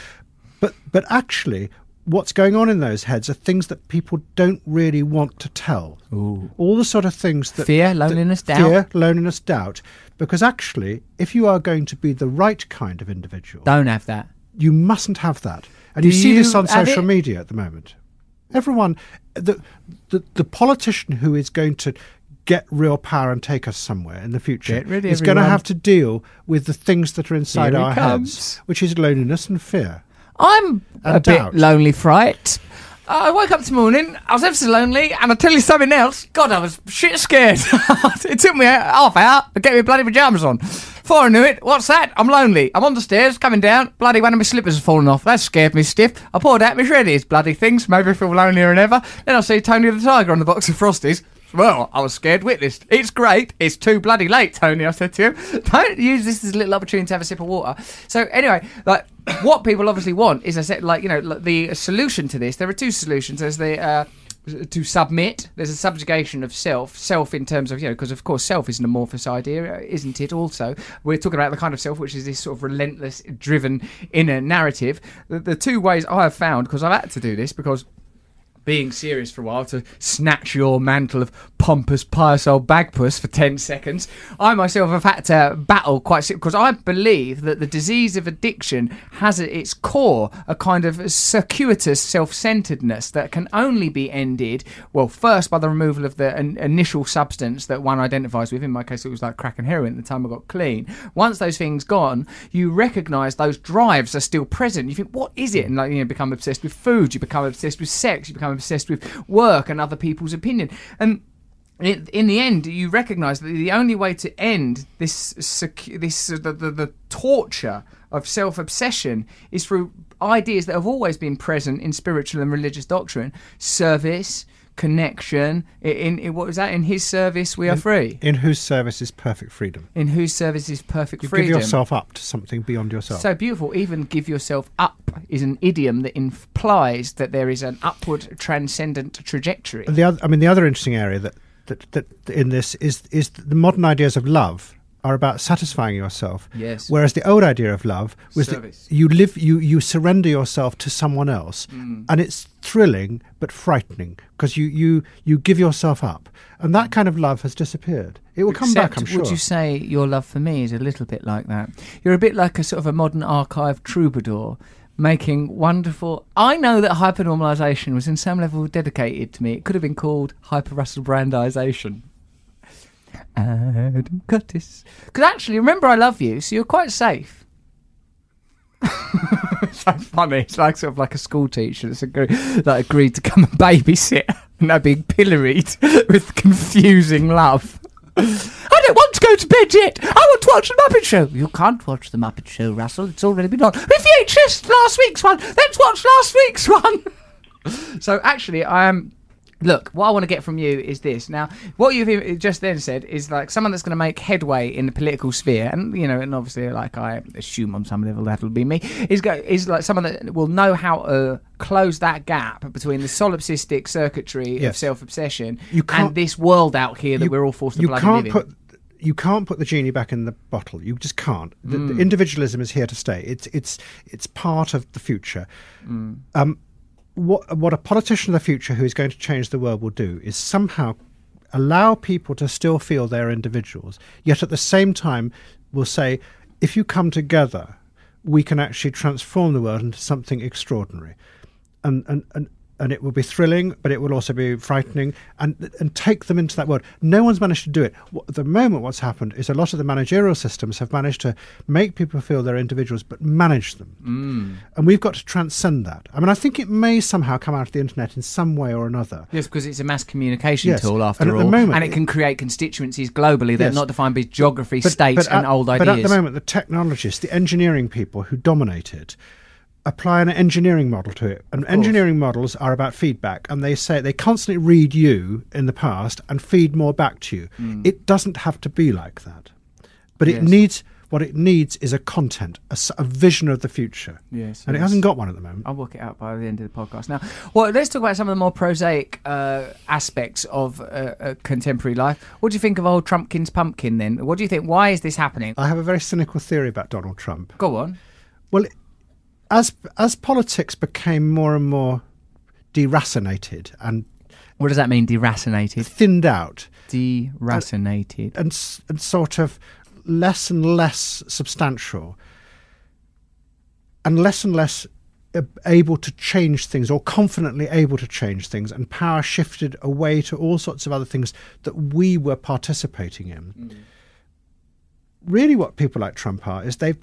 [SPEAKER 1] But actually, what's going on in those heads are things that people don't really want to tell.
[SPEAKER 2] Ooh.
[SPEAKER 1] All the sort of things that...
[SPEAKER 2] Fear, loneliness, doubt.
[SPEAKER 1] Fear, loneliness, doubt. Because actually, if you are going to be the right kind of individual...
[SPEAKER 2] Don't have that.
[SPEAKER 1] You mustn't have that. And you see this on social media at the moment. Everyone... The politician who is going to get real power and take us somewhere in the future is going to have to deal with the things that are inside our heads, which is loneliness and fear.
[SPEAKER 2] I'm a bit lonely fright. I woke up this morning, I was ever so lonely, and I'll tell you something else. God, I was shit scared. It took me half hour to get my bloody pyjamas on. Before I knew it, what's that? I'm lonely. I'm on the stairs, coming down. Bloody one of my slippers has fallen off. That scared me stiff. I poured out my shreddies, bloody things. Made me feel lonelier than ever. Then I see Tony the Tiger on the box of Frosties. Well, I was scared witless. It's great. It's too bloody late, Tony, I said to him. Don't use this as a little opportunity to have a sip of water. So anyway, what people obviously want is, I said, the solution to this. There are two solutions. There's the to submit. There's a subjugation of self in terms of, because of course self is an amorphous idea, isn't it? Also, we're talking about the kind of self which is this sort of relentless, driven inner narrative. The two ways I have found, because I've had to do this, because being serious for a while, to snatch your mantle of pompous, pious old bagpuss for 10 seconds, I myself have had to battle quite because I believe that the disease of addiction has at its core a kind of circuitous self-centeredness that can only be ended, well, first by the removal of the initial substance that one identifies with. In my case, it was like crack and heroin at the time I got clean. Once those things gone, you recognise those drives are still present. You think, what is it? And become obsessed with food, you become obsessed with sex, you become obsessed with work and other people's opinion. And in the end, you recognise that the only way to end the torture of self-obsession is through ideas that have always been present in spiritual and religious doctrine: service, connection. What was that? In his service we are free.
[SPEAKER 1] In whose service is perfect freedom.
[SPEAKER 2] In whose service is perfect freedom.
[SPEAKER 1] You give yourself up to something beyond yourself.
[SPEAKER 2] So beautiful. Even give yourself up is an idiom that implies that there is an upward transcendent trajectory.
[SPEAKER 1] The other interesting area that in this is the modern ideas of love are about satisfying yourself.
[SPEAKER 2] Yes.
[SPEAKER 1] Whereas the old idea of love was that you surrender yourself to someone else, and it's thrilling but frightening because you give yourself up, and that kind of love has disappeared. It will come back, I'm sure.
[SPEAKER 2] Would you say your love for me is a little bit like that? You're a bit like a sort of a modern archive troubadour, making wonderful... I know that hypernormalisation was in some level dedicated to me. It could have been called hyper-Russell-Brandisation. Adam Curtis. Because actually, remember, I love you, so you're quite safe. It's so funny. It's like sort of like a school teacher that's agreed to come and babysit, and they're being pilloried with confusing love. I don't want to go to bed yet. I want to watch the Muppet Show. You can't watch the Muppet Show, Russell. It's already been on. VHS, last week's one. Let's watch last week's one. So actually, I am... Look, what I want to get from you is this. Now, what you've just then said is like someone that's going to make headway in the political sphere, and and obviously, like I assume on some level that'll be me, is like someone that will know how to close that gap between the solipsistic circuitry of self-obsession and this world out here that we're all forced to bloody live in.
[SPEAKER 1] you can't put the genie back in the bottle. You just can't. The individualism is here to stay. It's part of the future. What a politician of the future who is going to change the world will do is somehow allow people to still feel they're individuals, yet at the same time will say, if you come together, we can actually transform the world into something extraordinary. And it will be thrilling, but it will also be frightening, and take them into that world. No one's managed to do it. At the moment, what's happened is a lot of the managerial systems have managed to make people feel they're individuals, but manage them. And we've got to transcend that. I mean, I think it may somehow come out of the internet in some way or another.
[SPEAKER 2] Yes, because it's a mass communication tool, after all. And it can create constituencies globally that are not defined by geography, states, and old ideas.
[SPEAKER 1] But at the moment, the technologists, the engineering people who dominate it, apply an engineering model to it. And engineering models are about feedback, and they say they constantly read you in the past and feed more back to you. It doesn't have to be like that. But it needs, what it needs is a content, a vision of the future. Yes. And it hasn't got one at the moment.
[SPEAKER 2] I'll work it out by the end of the podcast. Now, well, let's talk about some of the more prosaic aspects of contemporary life. What do you think of old Trumpkin's pumpkin then? What do you think? Why is this happening?
[SPEAKER 1] I have a very cynical theory about Donald Trump.
[SPEAKER 2] Go on.
[SPEAKER 1] Well, as politics became more and more deracinated and...
[SPEAKER 2] What does that mean, deracinated?
[SPEAKER 1] Thinned out.
[SPEAKER 2] Deracinated.
[SPEAKER 1] And sort of less and less substantial and less able to change things, or confidently able to change things, and power shifted away to all sorts of other things that we were participating in. Really what people like Trump are is they're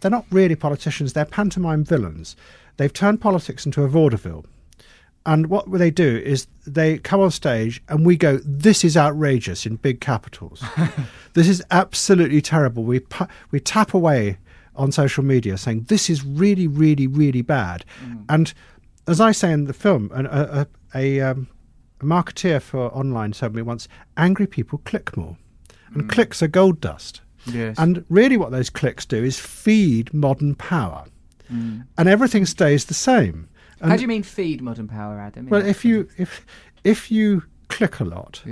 [SPEAKER 1] not really politicians, they're pantomime villains. They've turned politics into a vaudeville. And what they do is they come on stage and we go, this is outrageous, in big capitals. This is absolutely terrible. We tap away on social media saying, this is really, really, really bad. And as I say in the film, a marketeer for online told me once, angry people click more. And clicks are gold dust.
[SPEAKER 2] Yes.
[SPEAKER 1] And really what those clicks do is feed modern power. And everything stays the same. And
[SPEAKER 2] how do you mean feed modern power, Adam?
[SPEAKER 1] Well, if you click a lot,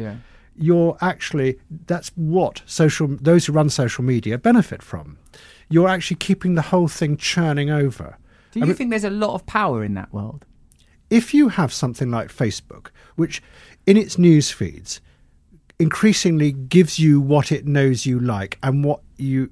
[SPEAKER 1] you're actually, that's what those who run social media benefit from. You're actually keeping the whole thing churning over.
[SPEAKER 2] Do you think there's a lot of power in that world?
[SPEAKER 1] If you have something like Facebook, which in its news feeds increasingly gives you what it knows you like, and what you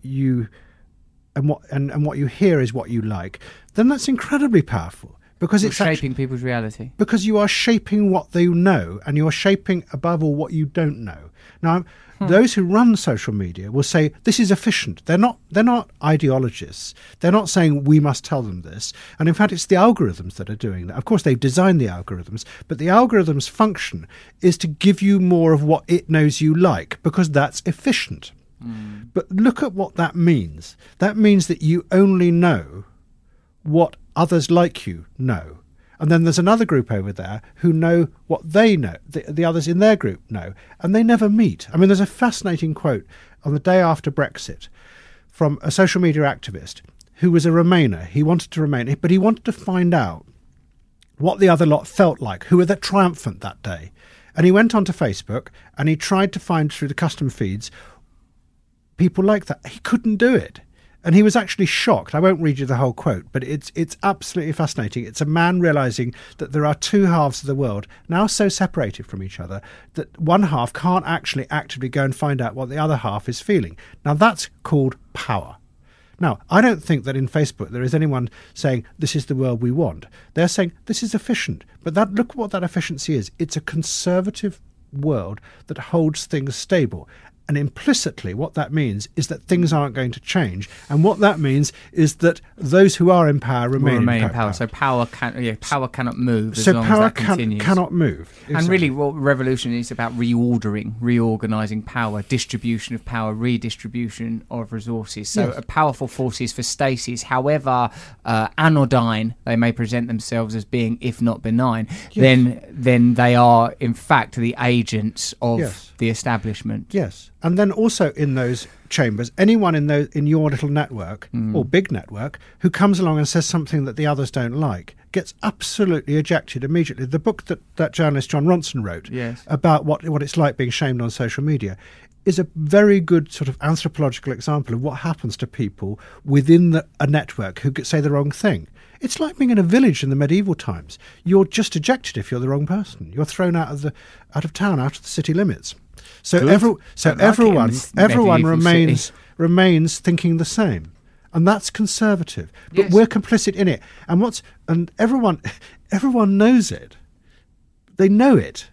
[SPEAKER 1] hear is what you like, then that's incredibly powerful, because it's
[SPEAKER 2] shaping people's reality. Because
[SPEAKER 1] you are shaping what they know, and you're shaping above all what you don't know. Now, those who run social media will say this is efficient. They're not ideologists. They're not saying we must tell them this. And in fact, it's the algorithms that are doing that. Of course, they've designed the algorithms, but the algorithm's function is to give you more of what it knows you like, because that's efficient. But look at what that means. That means that you only know what others like you know. And then there's another group over there who know what they know, the others in their group know, and they never meet. I mean, there's a fascinating quote on the day after Brexit from a social media activist who was a Remainer. He wanted to remain, but he wanted to find out what the other lot felt like, who were the triumphant that day. And he went onto Facebook and he tried to find through the custom feeds people like that. He couldn't do it. And he was actually shocked. I won't read you the whole quote, but it's absolutely fascinating. It's a man realising that there are two halves of the world now so separated from each other that one half can't actually actively go and find out what the other half is feeling. Now, that's called power. Now, I don't think that in Facebook there is anyone saying this is the world we want. They're saying this is efficient. But look what that efficiency is. It's a conservative world that holds things stable. And implicitly, what that means is that things aren't going to change. And what that means is that those who are in power remain in power.
[SPEAKER 2] So power cannot move as long as that continues.
[SPEAKER 1] Cannot move. Exactly.
[SPEAKER 2] And really, what revolution is about reorganising power, distribution of power, redistribution of resources. So powerful forces for stasis, however anodyne they may present themselves as being, if not benign, then they are, in fact, the agents of the establishment.
[SPEAKER 1] Yes. And then also in those chambers, anyone in your little network or big network who comes along and says something that the others don't like gets absolutely ejected immediately. The book that journalist John Ronson wrote about what it's like being shamed on social media is a very good sort of anthropological example of what happens to people within a network who say the wrong thing. It's like being in a village in the medieval times. You're just ejected if you're the wrong person. You're thrown out of town, out of the city limits. So everyone remains thinking the same, and that's conservative. But we're complicit in it, and everyone knows it. They know it.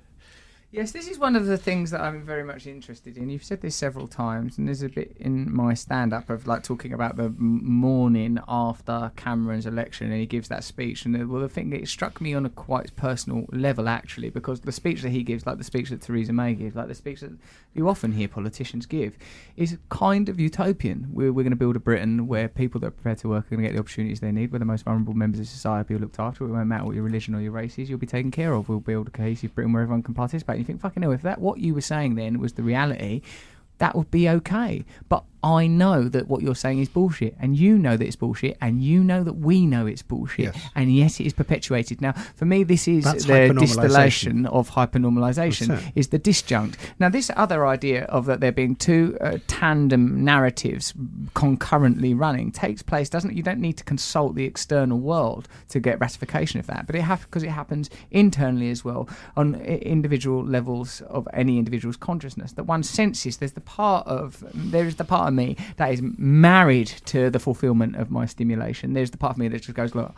[SPEAKER 2] Yes, this is one of the things that I'm very much interested in. You've said this several times, and there's a bit in my stand-up of like talking about the morning after Cameron's election, and he gives that speech. And the thing it struck me on a quite personal level, actually, because the speech that he gives, like the speech that Theresa May gives, like the speech that you often hear politicians give, is kind of utopian. We're going to build a Britain where people that are prepared to work are going to get the opportunities they need, where the most vulnerable members of society will be looked after. It won't matter what your religion or your race is, you'll be taken care of. We'll build a cohesive Britain where everyone can participate. You think, fucking hell, if that what you were saying then was the reality, that would be okay. But I know that what you're saying is bullshit, and you know that it's bullshit, and you know that we know it's bullshit, and yet it is perpetuated. Now, for me, that's the distillation of hypernormalisation, is the disjunct. Now, this other idea of that there being two tandem narratives concurrently running takes place, doesn't it? You don't need to consult the external world to get ratification of that, but because it happens internally as well on individual levels of any individual's consciousness, that one senses there is the part of me that is married to the fulfillment of my stimulation. There's the part of me that just goes, look,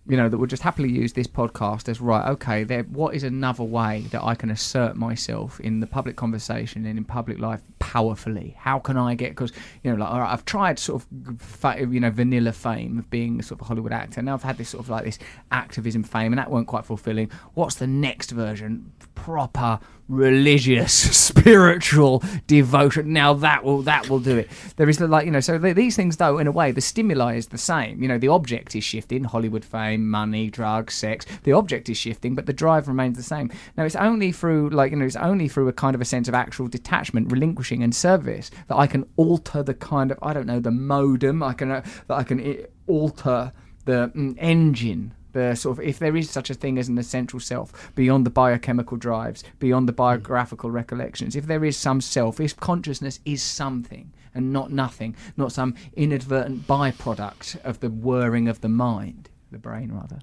[SPEAKER 2] that would just happily use this podcast as, right, okay, what is another way that I can assert myself in the public conversation and in public life powerfully? How can I get, because, all right, I've tried sort of, vanilla fame of being sort of a Hollywood actor. Now I've had this sort of like this activism fame, and that weren't quite fulfilling. What's the next version? Proper religious, spiritual devotion. Now that will do it. There is so these things, though, in a way, the stimuli is the same. The object is shifting: Hollywood fame, money, drugs, sex. The object is shifting, but the drive remains the same. Now it's only through a kind of a sense of actual detachment, relinquishing, and service that I can alter the kind of, the modem. I can alter the engine. The sort of, if there is such a thing as an essential self beyond the biochemical drives, beyond the biographical recollections, if there is some self, if consciousness is something and not nothing, not some inadvertent byproduct of the whirring of the mind, the brain rather,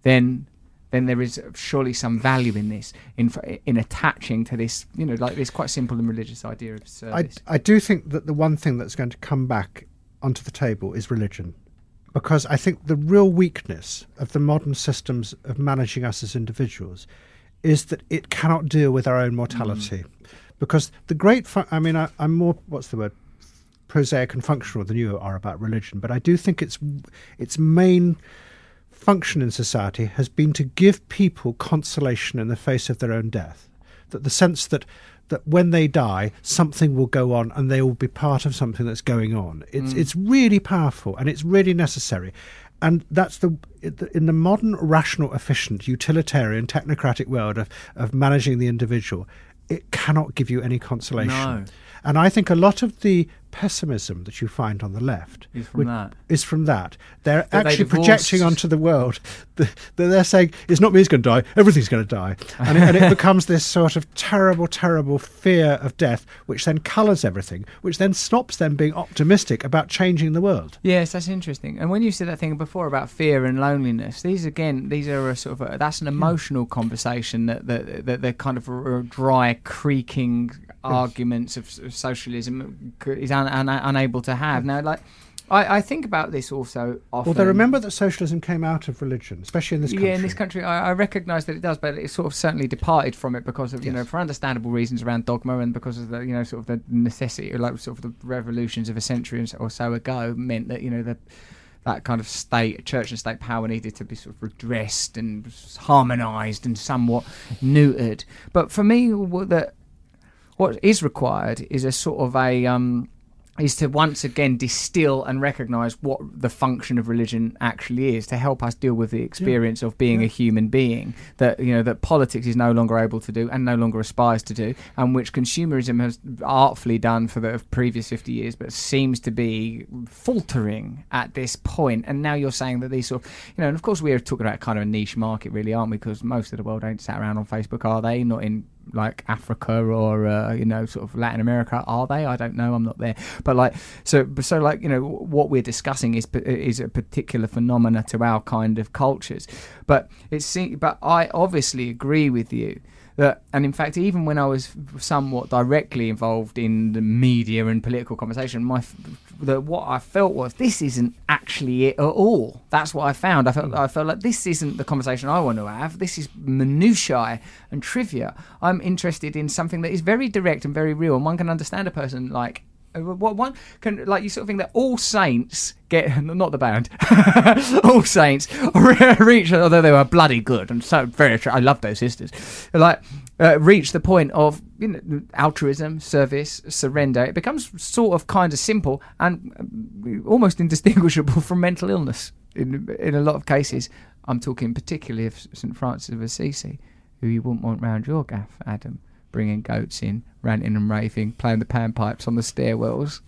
[SPEAKER 2] then there is surely some value in this, in attaching to this, this quite simple and religious idea of service.
[SPEAKER 1] I do think that the one thing that's going to come back onto the table is religion. Because I think the real weakness of the modern systems of managing us as individuals is that it cannot deal with our own mortality. Because the great... I'm more, prosaic and functional than you are about religion, but I do think its main function in society has been to give people consolation in the face of their own death. That the sense that when they die, something will go on and they will be part of something that's going on. It's really powerful and it's really necessary. And that's in the modern, rational, efficient, utilitarian, technocratic world of managing the individual, it cannot give you any consolation. No. And I think a lot of the pessimism that you find on the left is from that. They're actually projecting onto the world. They're saying, it's not me who's going to die, everything's going to die. And it becomes this sort of terrible, terrible fear of death, which then colours everything, which then stops them being optimistic about changing the world.
[SPEAKER 2] Yes, that's interesting. And when you said that thing before about fear and loneliness, these are a sort of that's an emotional conversation that they're kind of a dry, creaking arguments of socialism is unable to have. Now, I think about this also often.
[SPEAKER 1] Although remember that socialism came out of religion, especially in this country.
[SPEAKER 2] Yeah, in this country, I recognise that it does, but it sort of certainly departed from it because of, for understandable reasons around dogma and because of the, sort of the necessity, like sort of the revolutions of a century or so ago meant that, that kind of church and state power needed to be sort of redressed and harmonised and somewhat neutered. But for me, what is required is a sort of is to once again distill and recognise what the function of religion actually is, to help us deal with the experience of being a human being that that politics is no longer able to do and no longer aspires to do, and which consumerism has artfully done for the previous 50 years, but seems to be faltering at this point. And now you're saying that these sort of, and of course we are talking about kind of a niche market, really, aren't we? Because most of the world ain't sat around on Facebook, are they? Not in like Africa or sort of Latin America. Are they? I don't know. I'm not there. But like so like what we're discussing is a particular phenomena to our kind of cultures. But I obviously agree with you. And in fact, even when I was somewhat directly involved in the media and political conversation, what I felt was this isn't actually it at all. That's what I found. I felt like this isn't the conversation I want to have. This is minutiae and trivia. I'm interested in something that is very direct and very real, and one can understand a person like. What one can you sort of think that all saints get, not the band, all saints reach, although they were bloody good and so very I love those sisters, reach the point of altruism, service, surrender. It becomes sort of kind of simple and almost indistinguishable from mental illness in a lot of cases. I'm talking particularly of St. Francis of Assisi, who you wouldn't want round your gaff, Adam. Bringing goats in, ranting and raving, playing the panpipes on the stairwells,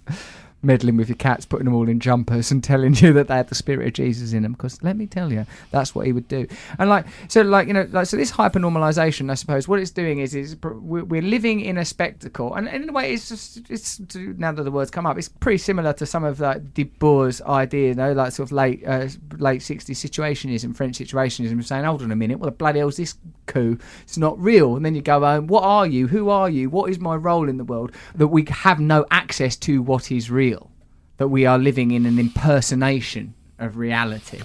[SPEAKER 2] meddling with your cats, putting them all in jumpers and telling you that they had the spirit of Jesus in them. Because let me tell you, that's what he would do. And so this hypernormalisation, I suppose, what it's doing is we're living in a spectacle. And in a way, it's now that the words come up, it's pretty similar to some of De Boer's idea, like sort of late 60s situationism, French situationism, saying, hold on a minute, what the bloody hell is this coup? It's not real. And then you go, what are you? Who are you? What is my role in the world? That we have no access to what is real. That we are living in an impersonation of reality.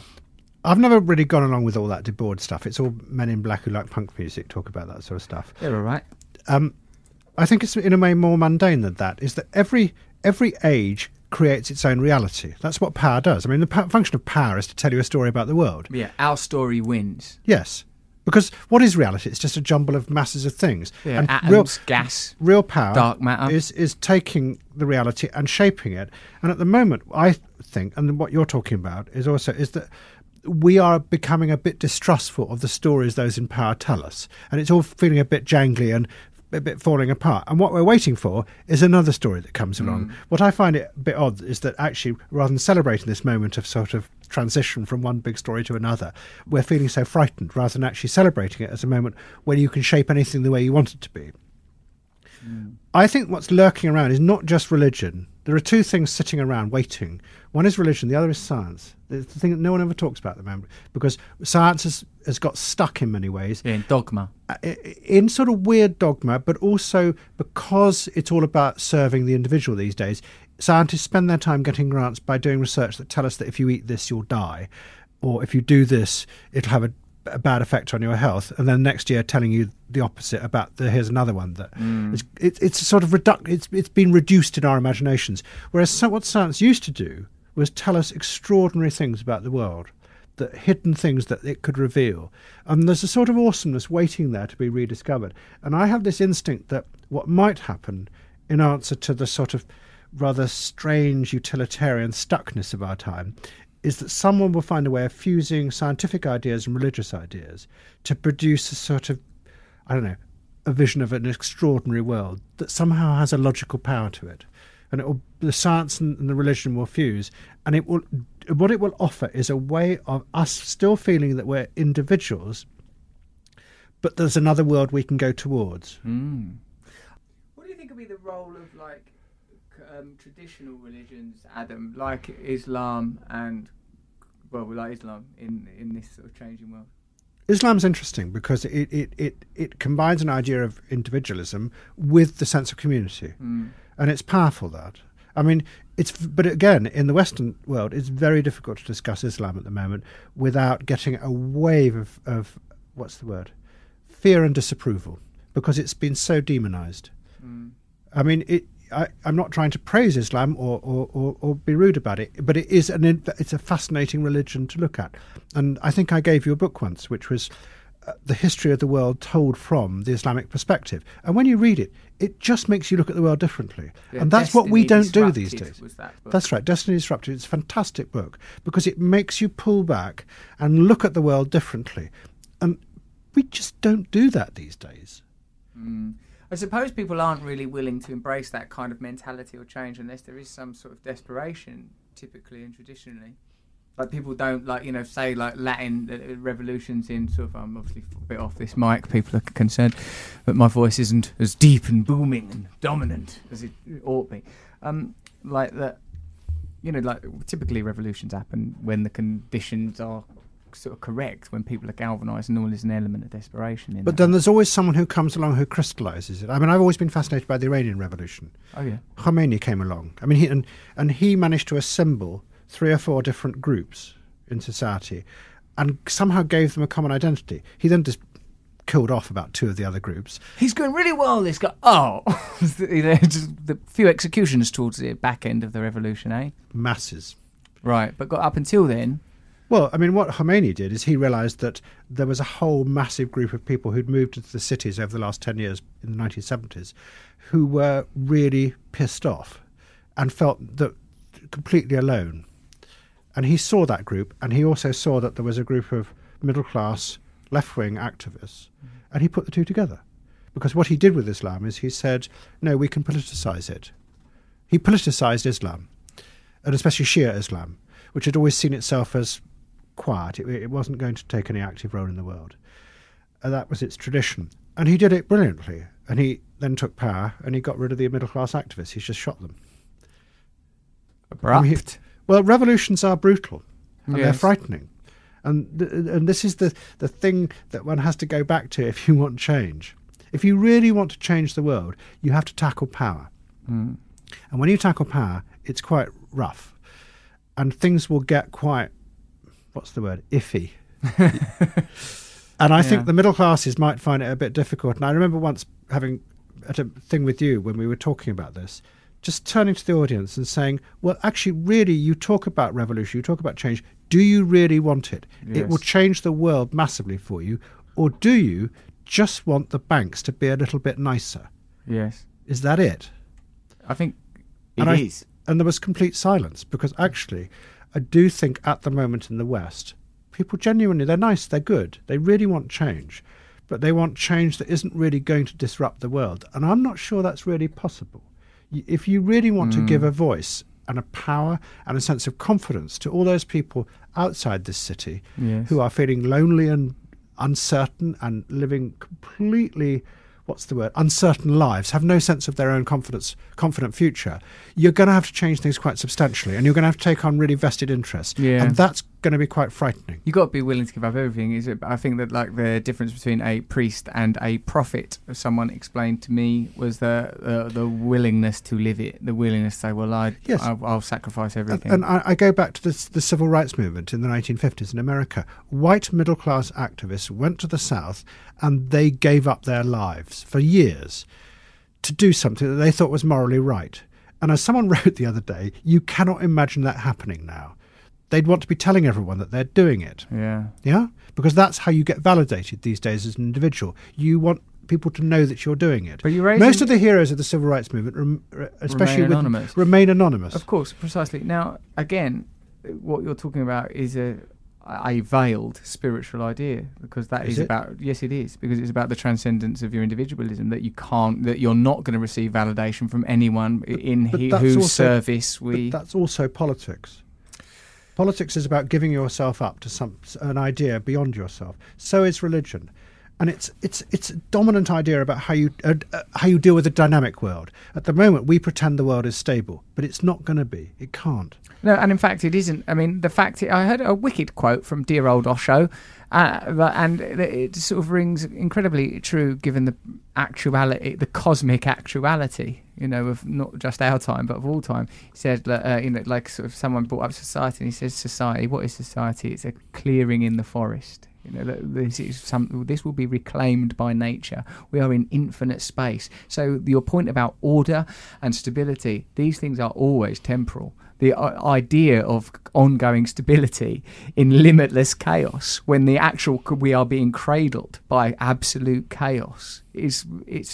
[SPEAKER 1] I've never really gone along with all that De Boer stuff. It's all men in black who like punk music talk about that sort of stuff.
[SPEAKER 2] They're all right.
[SPEAKER 1] I think it's in a way more mundane than that, is that every age creates its own reality. That's what power does. I mean, the function of power is to tell you a story about the world.
[SPEAKER 2] Yeah, our story wins.
[SPEAKER 1] Yes. Because what is reality? It's just a jumble of masses of things.
[SPEAKER 2] Yeah, and atoms, gas,
[SPEAKER 1] real power,
[SPEAKER 2] dark matter
[SPEAKER 1] is taking the reality and shaping it. And at the moment, I think, and what you're talking about is that we are becoming a bit distrustful of the stories those in power tell us, and it's all feeling a bit jangly and a bit falling apart. And what we're waiting for is another story that comes along. What I find it a bit odd is that actually, rather than celebrating this moment of sort of transition from one big story to another, we're feeling so frightened rather than actually celebrating it as a moment where you can shape anything the way you want it to be. I think what's lurking around is not just religion. There are two things sitting around waiting. One is religion, the other is science. It's the thing that no one ever talks about at the moment, because science has got stuck in many ways.
[SPEAKER 2] Yeah, in dogma.
[SPEAKER 1] In sort of weird dogma, but also because it's all about serving the individual these days, scientists spend their time getting grants by doing research that tell us that if you eat this, you'll die, or if you do this, it'll have a bad effect on your health, and then next year telling you the opposite about here's another one that it's sort of it's been reduced in our imaginations, whereas what science used to do was tell us extraordinary things about the world, the hidden things that it could reveal, and there's a sort of awesomeness waiting there to be rediscovered. And I have this instinct that what might happen in answer to the sort of rather strange utilitarian stuckness of our time is that someone will find a way of fusing scientific ideas and religious ideas to produce a sort of, I don't know, a vision of an extraordinary world that somehow has a logical power to it. And the science and the religion will fuse, and what it will offer is a way of us still feeling that we're individuals, but there's another world we can go towards.
[SPEAKER 2] What do you think will be the role of traditional religions, Adam, like Islam and Islam in this sort of changing world?
[SPEAKER 1] Islam's interesting because it combines an idea of individualism with the sense of community, and it's powerful. That, I mean, but again, in the Western world, it's very difficult to discuss Islam at the moment without getting a wave of what's the word, fear and disapproval, because it's been so demonized. I mean, I'm not trying to praise Islam or be rude about it, but it's a fascinating religion to look at. And I think I gave you a book once, which was the history of the world told from the Islamic perspective. And when you read it, it just makes you look at the world differently. Yeah, and that's what we don't do these days. That's right, Destiny Disrupted. It's a fantastic book because it makes you pull back and look at the world differently. And we just don't do that these days.
[SPEAKER 2] I suppose people aren't really willing to embrace that kind of mentality or change unless there is some sort of desperation, typically and traditionally. Like people don't say like Latin revolutions in sort of. I'm obviously a bit off this mic. People are concerned that my voice isn't as deep and booming and dominant as it ought be. Like that, like typically revolutions happen when the conditions are sort of correct, when people are galvanised, and all is an element of desperation in
[SPEAKER 1] But then there's always someone who comes along who crystallises it. I mean, I've always been fascinated by the Iranian Revolution.
[SPEAKER 2] Oh yeah.
[SPEAKER 1] Khomeini came along. I mean, he managed to assemble 3 or 4 different groups in society and somehow gave them a common identity. He then just killed off about 2 of the other groups.
[SPEAKER 2] He's going really well, this guy. Oh, just the few executions towards the back end of the revolution, eh?
[SPEAKER 1] Masses.
[SPEAKER 2] Right, but got up until then.
[SPEAKER 1] Well, I mean, what Khomeini did is he realised that there was a whole massive group of people who'd moved into the cities over the last 10 years in the 1970s who were really pissed off and felt that completely alone. And he saw that group, and he also saw that there was a group of middle-class, left-wing activists, and he put the 2 together. Because what he did with Islam is he said, no, we can politicise it. He politicised Islam, and especially Shia Islam, which had always seen itself as quiet. It wasn't going to take any active role in the world. And that was its tradition. And he did it brilliantly. And he then took power, and he got rid of the middle-class activists. He just shot them.
[SPEAKER 2] Abrupt.
[SPEAKER 1] Well, revolutions are brutal, and
[SPEAKER 2] Yes.
[SPEAKER 1] they're frightening. And this is the thing that one has to go back to if you want change. If you really want to change the world, you have to tackle power.
[SPEAKER 2] Mm.
[SPEAKER 1] And when you tackle power, it's quite rough. And things will get quite, what's the word, iffy. And I think the middle classes might find it a bit difficult. And I remember once having a thing with you when we were talking about this, just turning to the audience and saying, well, actually, really, you talk about revolution, you talk about change. Do you really want it?
[SPEAKER 2] Yes.
[SPEAKER 1] It will change the world massively for you. Or do you just want the banks to be a little bit nicer?
[SPEAKER 2] Yes.
[SPEAKER 1] Is that it?
[SPEAKER 2] I think it is.
[SPEAKER 1] And there was complete silence, because actually, I do think at the moment in the West, people genuinely, they're nice, they're good. They really want change. But they want change that isn't really going to disrupt the world. And I'm not sure that's really possible. If you really want to give a voice and a power and a sense of confidence to all those people outside this city who are feeling lonely and uncertain and living completely, uncertain lives, have no sense of their own confident future, you're going to have to change things quite substantially, and you're going to have to take on really vested interests.
[SPEAKER 2] Yeah.
[SPEAKER 1] And that's going to be quite frightening.
[SPEAKER 2] You've got to be willing to give up everything. Is it? I think that like the difference between a priest and a prophet, as someone explained to me, was the willingness to live it, the willingness to say, well, I'll sacrifice everything.
[SPEAKER 1] And I go back to the civil rights movement in the 1950s in America. White middle-class activists went to the South and they gave up their lives for years to do something that they thought was morally right. And as someone wrote the other day, you cannot imagine that happening now. They'd want to be telling everyone that they're doing it. Yeah? Because that's how you get validated these days as an individual. You want people to know that you're doing it.
[SPEAKER 2] But
[SPEAKER 1] most of the heroes of the civil rights movement, especially remain anonymous.
[SPEAKER 2] Of course, precisely. Now, again, what you're talking about is a veiled spiritual idea, because that is about, yes, it is, because it's about the transcendence of your individualism, that you're not going to receive validation from anyone whose service we.
[SPEAKER 1] But that's also politics. Politics is about giving yourself up to an idea beyond yourself. So is religion. And it's a dominant idea about how you deal with a dynamic world. At the moment, we pretend the world is stable, but it's not going to be. It can't.
[SPEAKER 2] No, and in fact, it isn't. I mean, I heard a wicked quote from dear old Osho, and it sort of rings incredibly true given the actuality, the cosmic actuality, of not just our time, but of all time. He said that, like sort of someone brought up society, and he says, society, what is society? It's a clearing in the forest. This will be reclaimed by nature. We are in infinite space. So your point about order and stability, these things are always temporal. The idea of ongoing stability in limitless chaos, when we are being cradled by absolute chaos, it's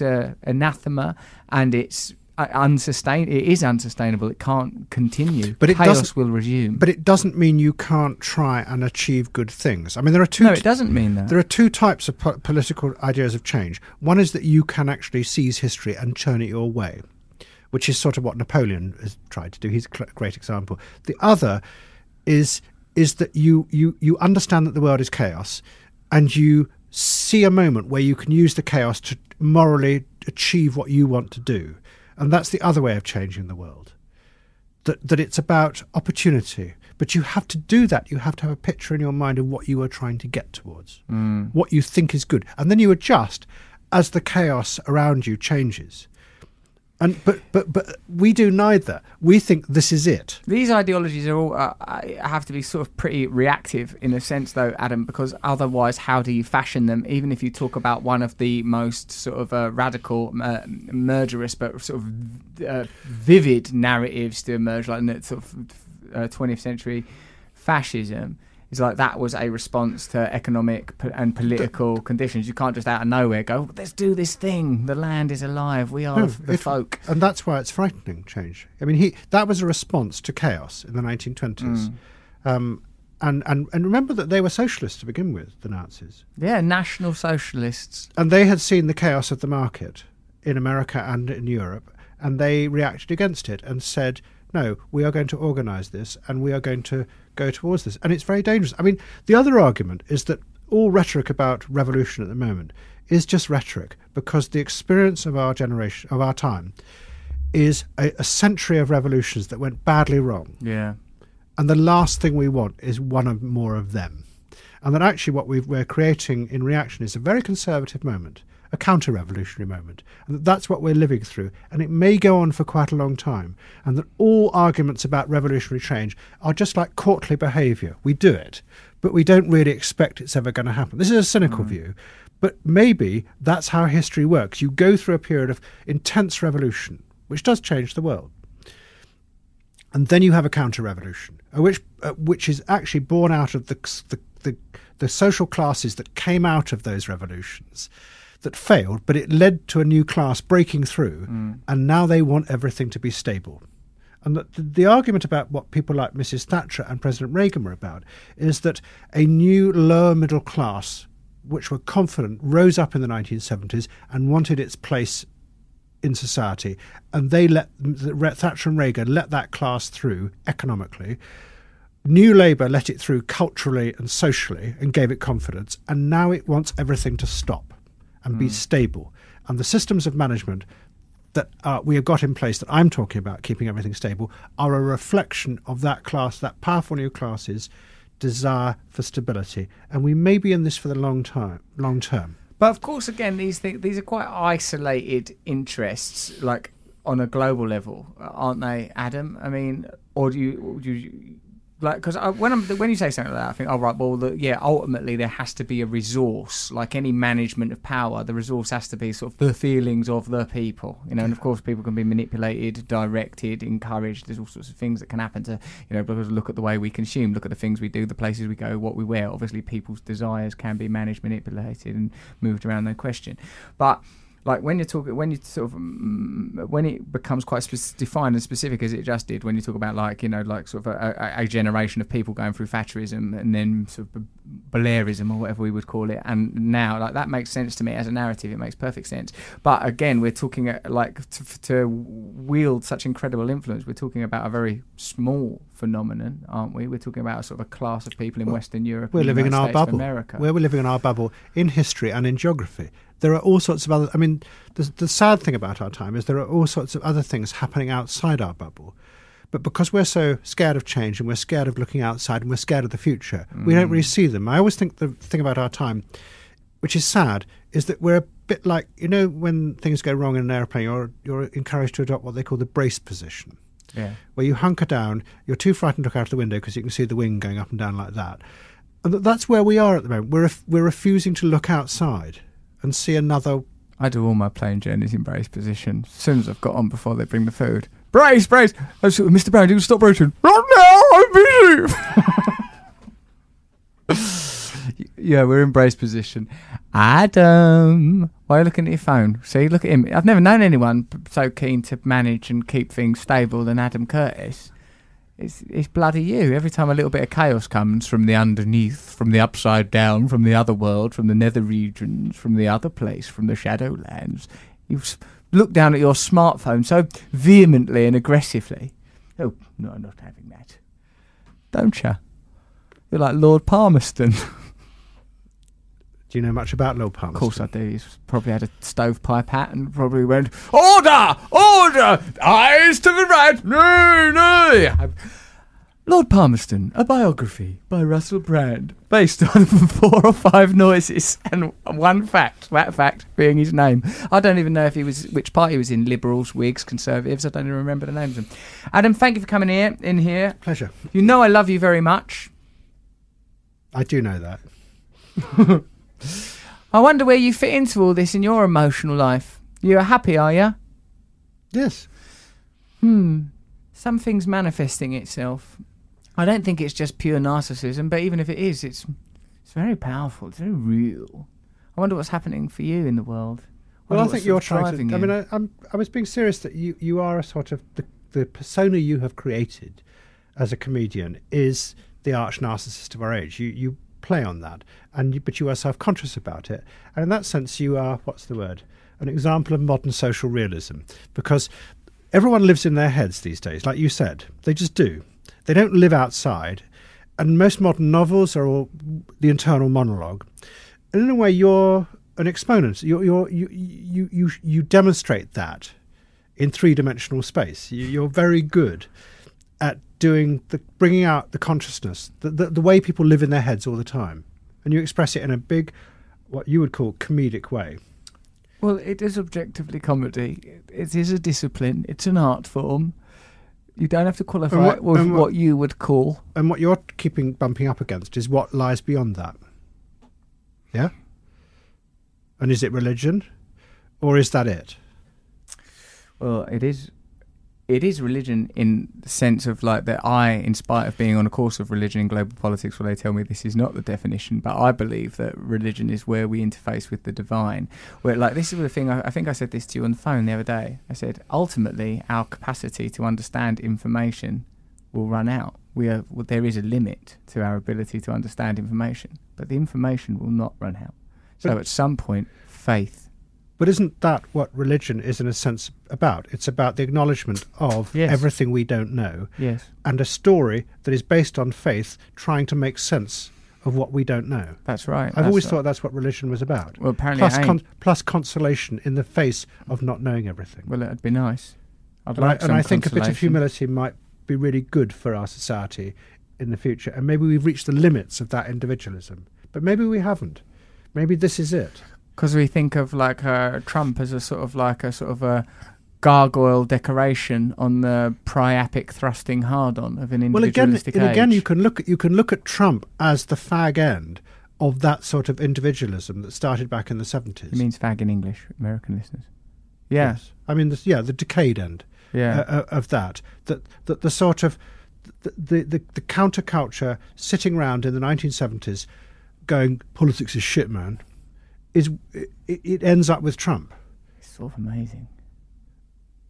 [SPEAKER 2] a anathema, and it's unsustainable. It is unsustainable. It can't continue. But chaos will resume.
[SPEAKER 1] But it doesn't mean you can't try and achieve good things. I mean, there are two.
[SPEAKER 2] No, it doesn't mean that.
[SPEAKER 1] There are two types of political ideas of change. One is that you can actually seize history and turn it your way, which is sort of what Napoleon has tried to do. He's a great example. The other is is that you understand that the world is chaos, and you see a moment where you can use the chaos to morally achieve what you want to do. And that's the other way of changing the world. That it's about opportunity. But you have to do that. You have to have a picture in your mind of what you are trying to get towards, what you think is good. And then you adjust as the chaos around you changes. And but we do neither. We think this is it.
[SPEAKER 2] These ideologies are all have to be sort of pretty reactive in a sense, though, Adam, because otherwise, how do you fashion them? Even if you talk about one of the most sort of radical, murderous, but sort of vivid narratives to emerge, like in the sort of 20th century fascism. It's like that was a response to economic and political conditions. You can't just out of nowhere go, let's do this thing. The land is alive. We are the folk.
[SPEAKER 1] And that's why it's frightening, change. I mean, that was a response to chaos in the 1920s. And remember that they were socialists to begin with, the Nazis.
[SPEAKER 2] Yeah, national socialists.
[SPEAKER 1] And they had seen the chaos of the market in America and in Europe, and they reacted against it and said, no, we are going to organise this and we are going to go towards this. And it's very dangerous. I mean, the other argument is that all rhetoric about revolution at the moment is just rhetoric, because the experience of our generation, of our time, is a century of revolutions that went badly wrong.
[SPEAKER 2] Yeah.
[SPEAKER 1] And the last thing we want is one or more of them. And that actually what we're creating in reaction is a very conservative moment, a counter-revolutionary moment, and that's what we're living through, and it may go on for quite a long time, and that all arguments about revolutionary change are just like courtly behaviour. We do it, but we don't really expect it's ever going to happen. This is a cynical view, but maybe that's how history works. You go through a period of intense revolution, which does change the world, and then you have a counter-revolution, which is actually born out of the social classes that came out of those revolutions, that failed, but it led to a new class breaking through, and now they want everything to be stable. And the argument about what people like Mrs. Thatcher and President Reagan were about is that a new lower middle class, which were confident, rose up in the 1970s and wanted its place in society, and they Thatcher and Reagan let that class through economically. New Labour let it through culturally and socially and gave it confidence, and now it wants everything to stop and be stable. And the systems of management that we have got in place that I'm talking about, keeping everything stable, are a reflection of that class, that powerful new class's desire for stability. And we may be in this for the long term.
[SPEAKER 2] But of course, again, these are quite isolated interests, like on a global level, aren't they, Adam? I mean, or do you like, because when you say something like that, I think, oh right, well, ultimately there has to be a resource, like any management of power. The resource has to be sort of the feelings of the people, you know. And of course, people can be manipulated, directed, encouraged. There's all sorts of things that can happen to, you know, because look at the way we consume, look at the things we do, the places we go, what we wear. Obviously, people's desires can be managed, manipulated, and moved around, no question. But like when it becomes quite defined and specific, as it just did, when you talk about, like, you know, like sort of a generation of people going through Thatcherism and then sort of Blairism or whatever we would call it, and now, like, that makes sense to me as a narrative. It makes perfect sense. But again, we're talking to wield such incredible influence. We're talking about a very small phenomenon, aren't we? We're talking about a sort of a class of people in Western Europe.
[SPEAKER 1] We're living in our bubble.
[SPEAKER 2] America.
[SPEAKER 1] We're living in our bubble in history and in geography. There are all sorts of other... I mean, the sad thing about our time is there are all sorts of other things happening outside our bubble. But because we're so scared of change and we're scared of looking outside and we're scared of the future, we don't really see them. I always think the thing about our time, which is sad, is that we're a bit like, you know, when things go wrong in an airplane, you're encouraged to adopt what they call the brace position.
[SPEAKER 2] Yeah. Where
[SPEAKER 1] you hunker down, you're too frightened to look out the window because you can see the wing going up and down like that. And that's where we are at the moment. We're refusing to look outside and see another...
[SPEAKER 2] I do all my plane journeys in brace position. As soon as I've got on before they bring the food. Brace! Mr. Brown, you can stop bracing. Not now, I'm busy. Yeah, we're in brace position. Adam, why are you looking at your phone? See, look at him. I've never known anyone so keen to manage and keep things stable than Adam Curtis. It's bloody you. Every time a little bit of chaos comes from the underneath, from the upside down, from the other world, from the nether regions, from the other place, from the Shadowlands, you look down at your smartphone so vehemently and aggressively. Oh, no, I'm not having that. Don't you? You're like Lord Palmerston.
[SPEAKER 1] Do you know much about Lord Palmerston?
[SPEAKER 2] Of course I do. He's probably had a stovepipe hat and probably went, "Order! Order! Eyes to the right! No, no!" Lord Palmerston, a biography by Russell Brand, based on 4 or 5 noises and one fact, that fact being his name. I don't even know if which party he was in, Liberals, Whigs, Conservatives, I don't even remember the names of them. Adam, thank you for coming in here.
[SPEAKER 1] Pleasure.
[SPEAKER 2] You know I love you very much.
[SPEAKER 1] I do know that.
[SPEAKER 2] I wonder where you fit into all this in your emotional life. You're happy, are you?
[SPEAKER 1] Yes.
[SPEAKER 2] Something's manifesting itself. I don't think it's just pure narcissism, but even if it is, it's very powerful. It's very real. I wonder what's happening for you in the world.
[SPEAKER 1] Well, I think you're trying to. I mean, I was being serious that you are a sort of the persona you have created as a comedian is the arch narcissist of our age. You play on that, but you are self-conscious about it, and in that sense, you are an example of modern social realism, because everyone lives in their heads these days, like you said. They just do. They don't live outside, and most modern novels are all the internal monologue. And in a way, you're an exponent. You demonstrate that in 3-dimensional space. You're very good at bringing out the consciousness, the way people live in their heads all the time, and you express it in a big, what you would call comedic way.
[SPEAKER 2] Well, it is objectively comedy. It is a discipline. It's an art form. You don't have to qualify it with what you would call. And
[SPEAKER 1] what you're bumping up against is what lies beyond that. Yeah? And is it religion? Or is that it?
[SPEAKER 2] Well, it is religion in the sense of like that in spite of being on a course of religion in global politics where they tell me this is not the definition, but I believe that religion is where we interface with the divine. Where like this is the thing, I think I said this to you on the phone the other day. I said, ultimately, our capacity to understand information will run out. There is a limit to our ability to understand information, but the information will not run out. So at some point, faith.
[SPEAKER 1] But isn't that what religion is in a sense about? It's about the acknowledgement of everything we don't know.
[SPEAKER 2] Yes.
[SPEAKER 1] And a story that is based on faith trying to make sense of what we don't know.
[SPEAKER 2] That's right.
[SPEAKER 1] I've always thought that's what religion was about.
[SPEAKER 2] Well, apparently
[SPEAKER 1] plus consolation in the face of not knowing everything.
[SPEAKER 2] Well, it'd be nice.
[SPEAKER 1] I think a bit of humility might be really good for our society in the future. And maybe we've reached the limits of that individualism. But maybe we haven't. Maybe this is it.
[SPEAKER 2] Because we think of like Trump as a sort of a gargoyle decoration on the priapic thrusting hard-on of an individualistic age.
[SPEAKER 1] Again, you can look at Trump as the fag end of that sort of individualism that started back in the 70s.
[SPEAKER 2] It means fag in English, American listeners. Yeah.
[SPEAKER 1] Yes. I mean, the decayed end of that. That the sort of the counterculture sitting around in the 1970s going, politics is shit, man. It ends up with Trump.
[SPEAKER 2] It's sort of amazing.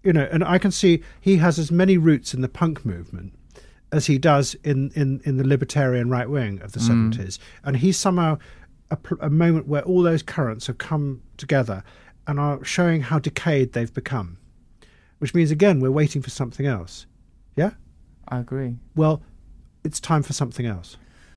[SPEAKER 1] And I can see he has as many roots in the punk movement as he does in the libertarian right wing of the 70s. And he's somehow a moment where all those currents have come together and are showing how decayed they've become. Which means, again, we're waiting for something else. Yeah?
[SPEAKER 2] I agree.
[SPEAKER 1] Well, it's time for something else.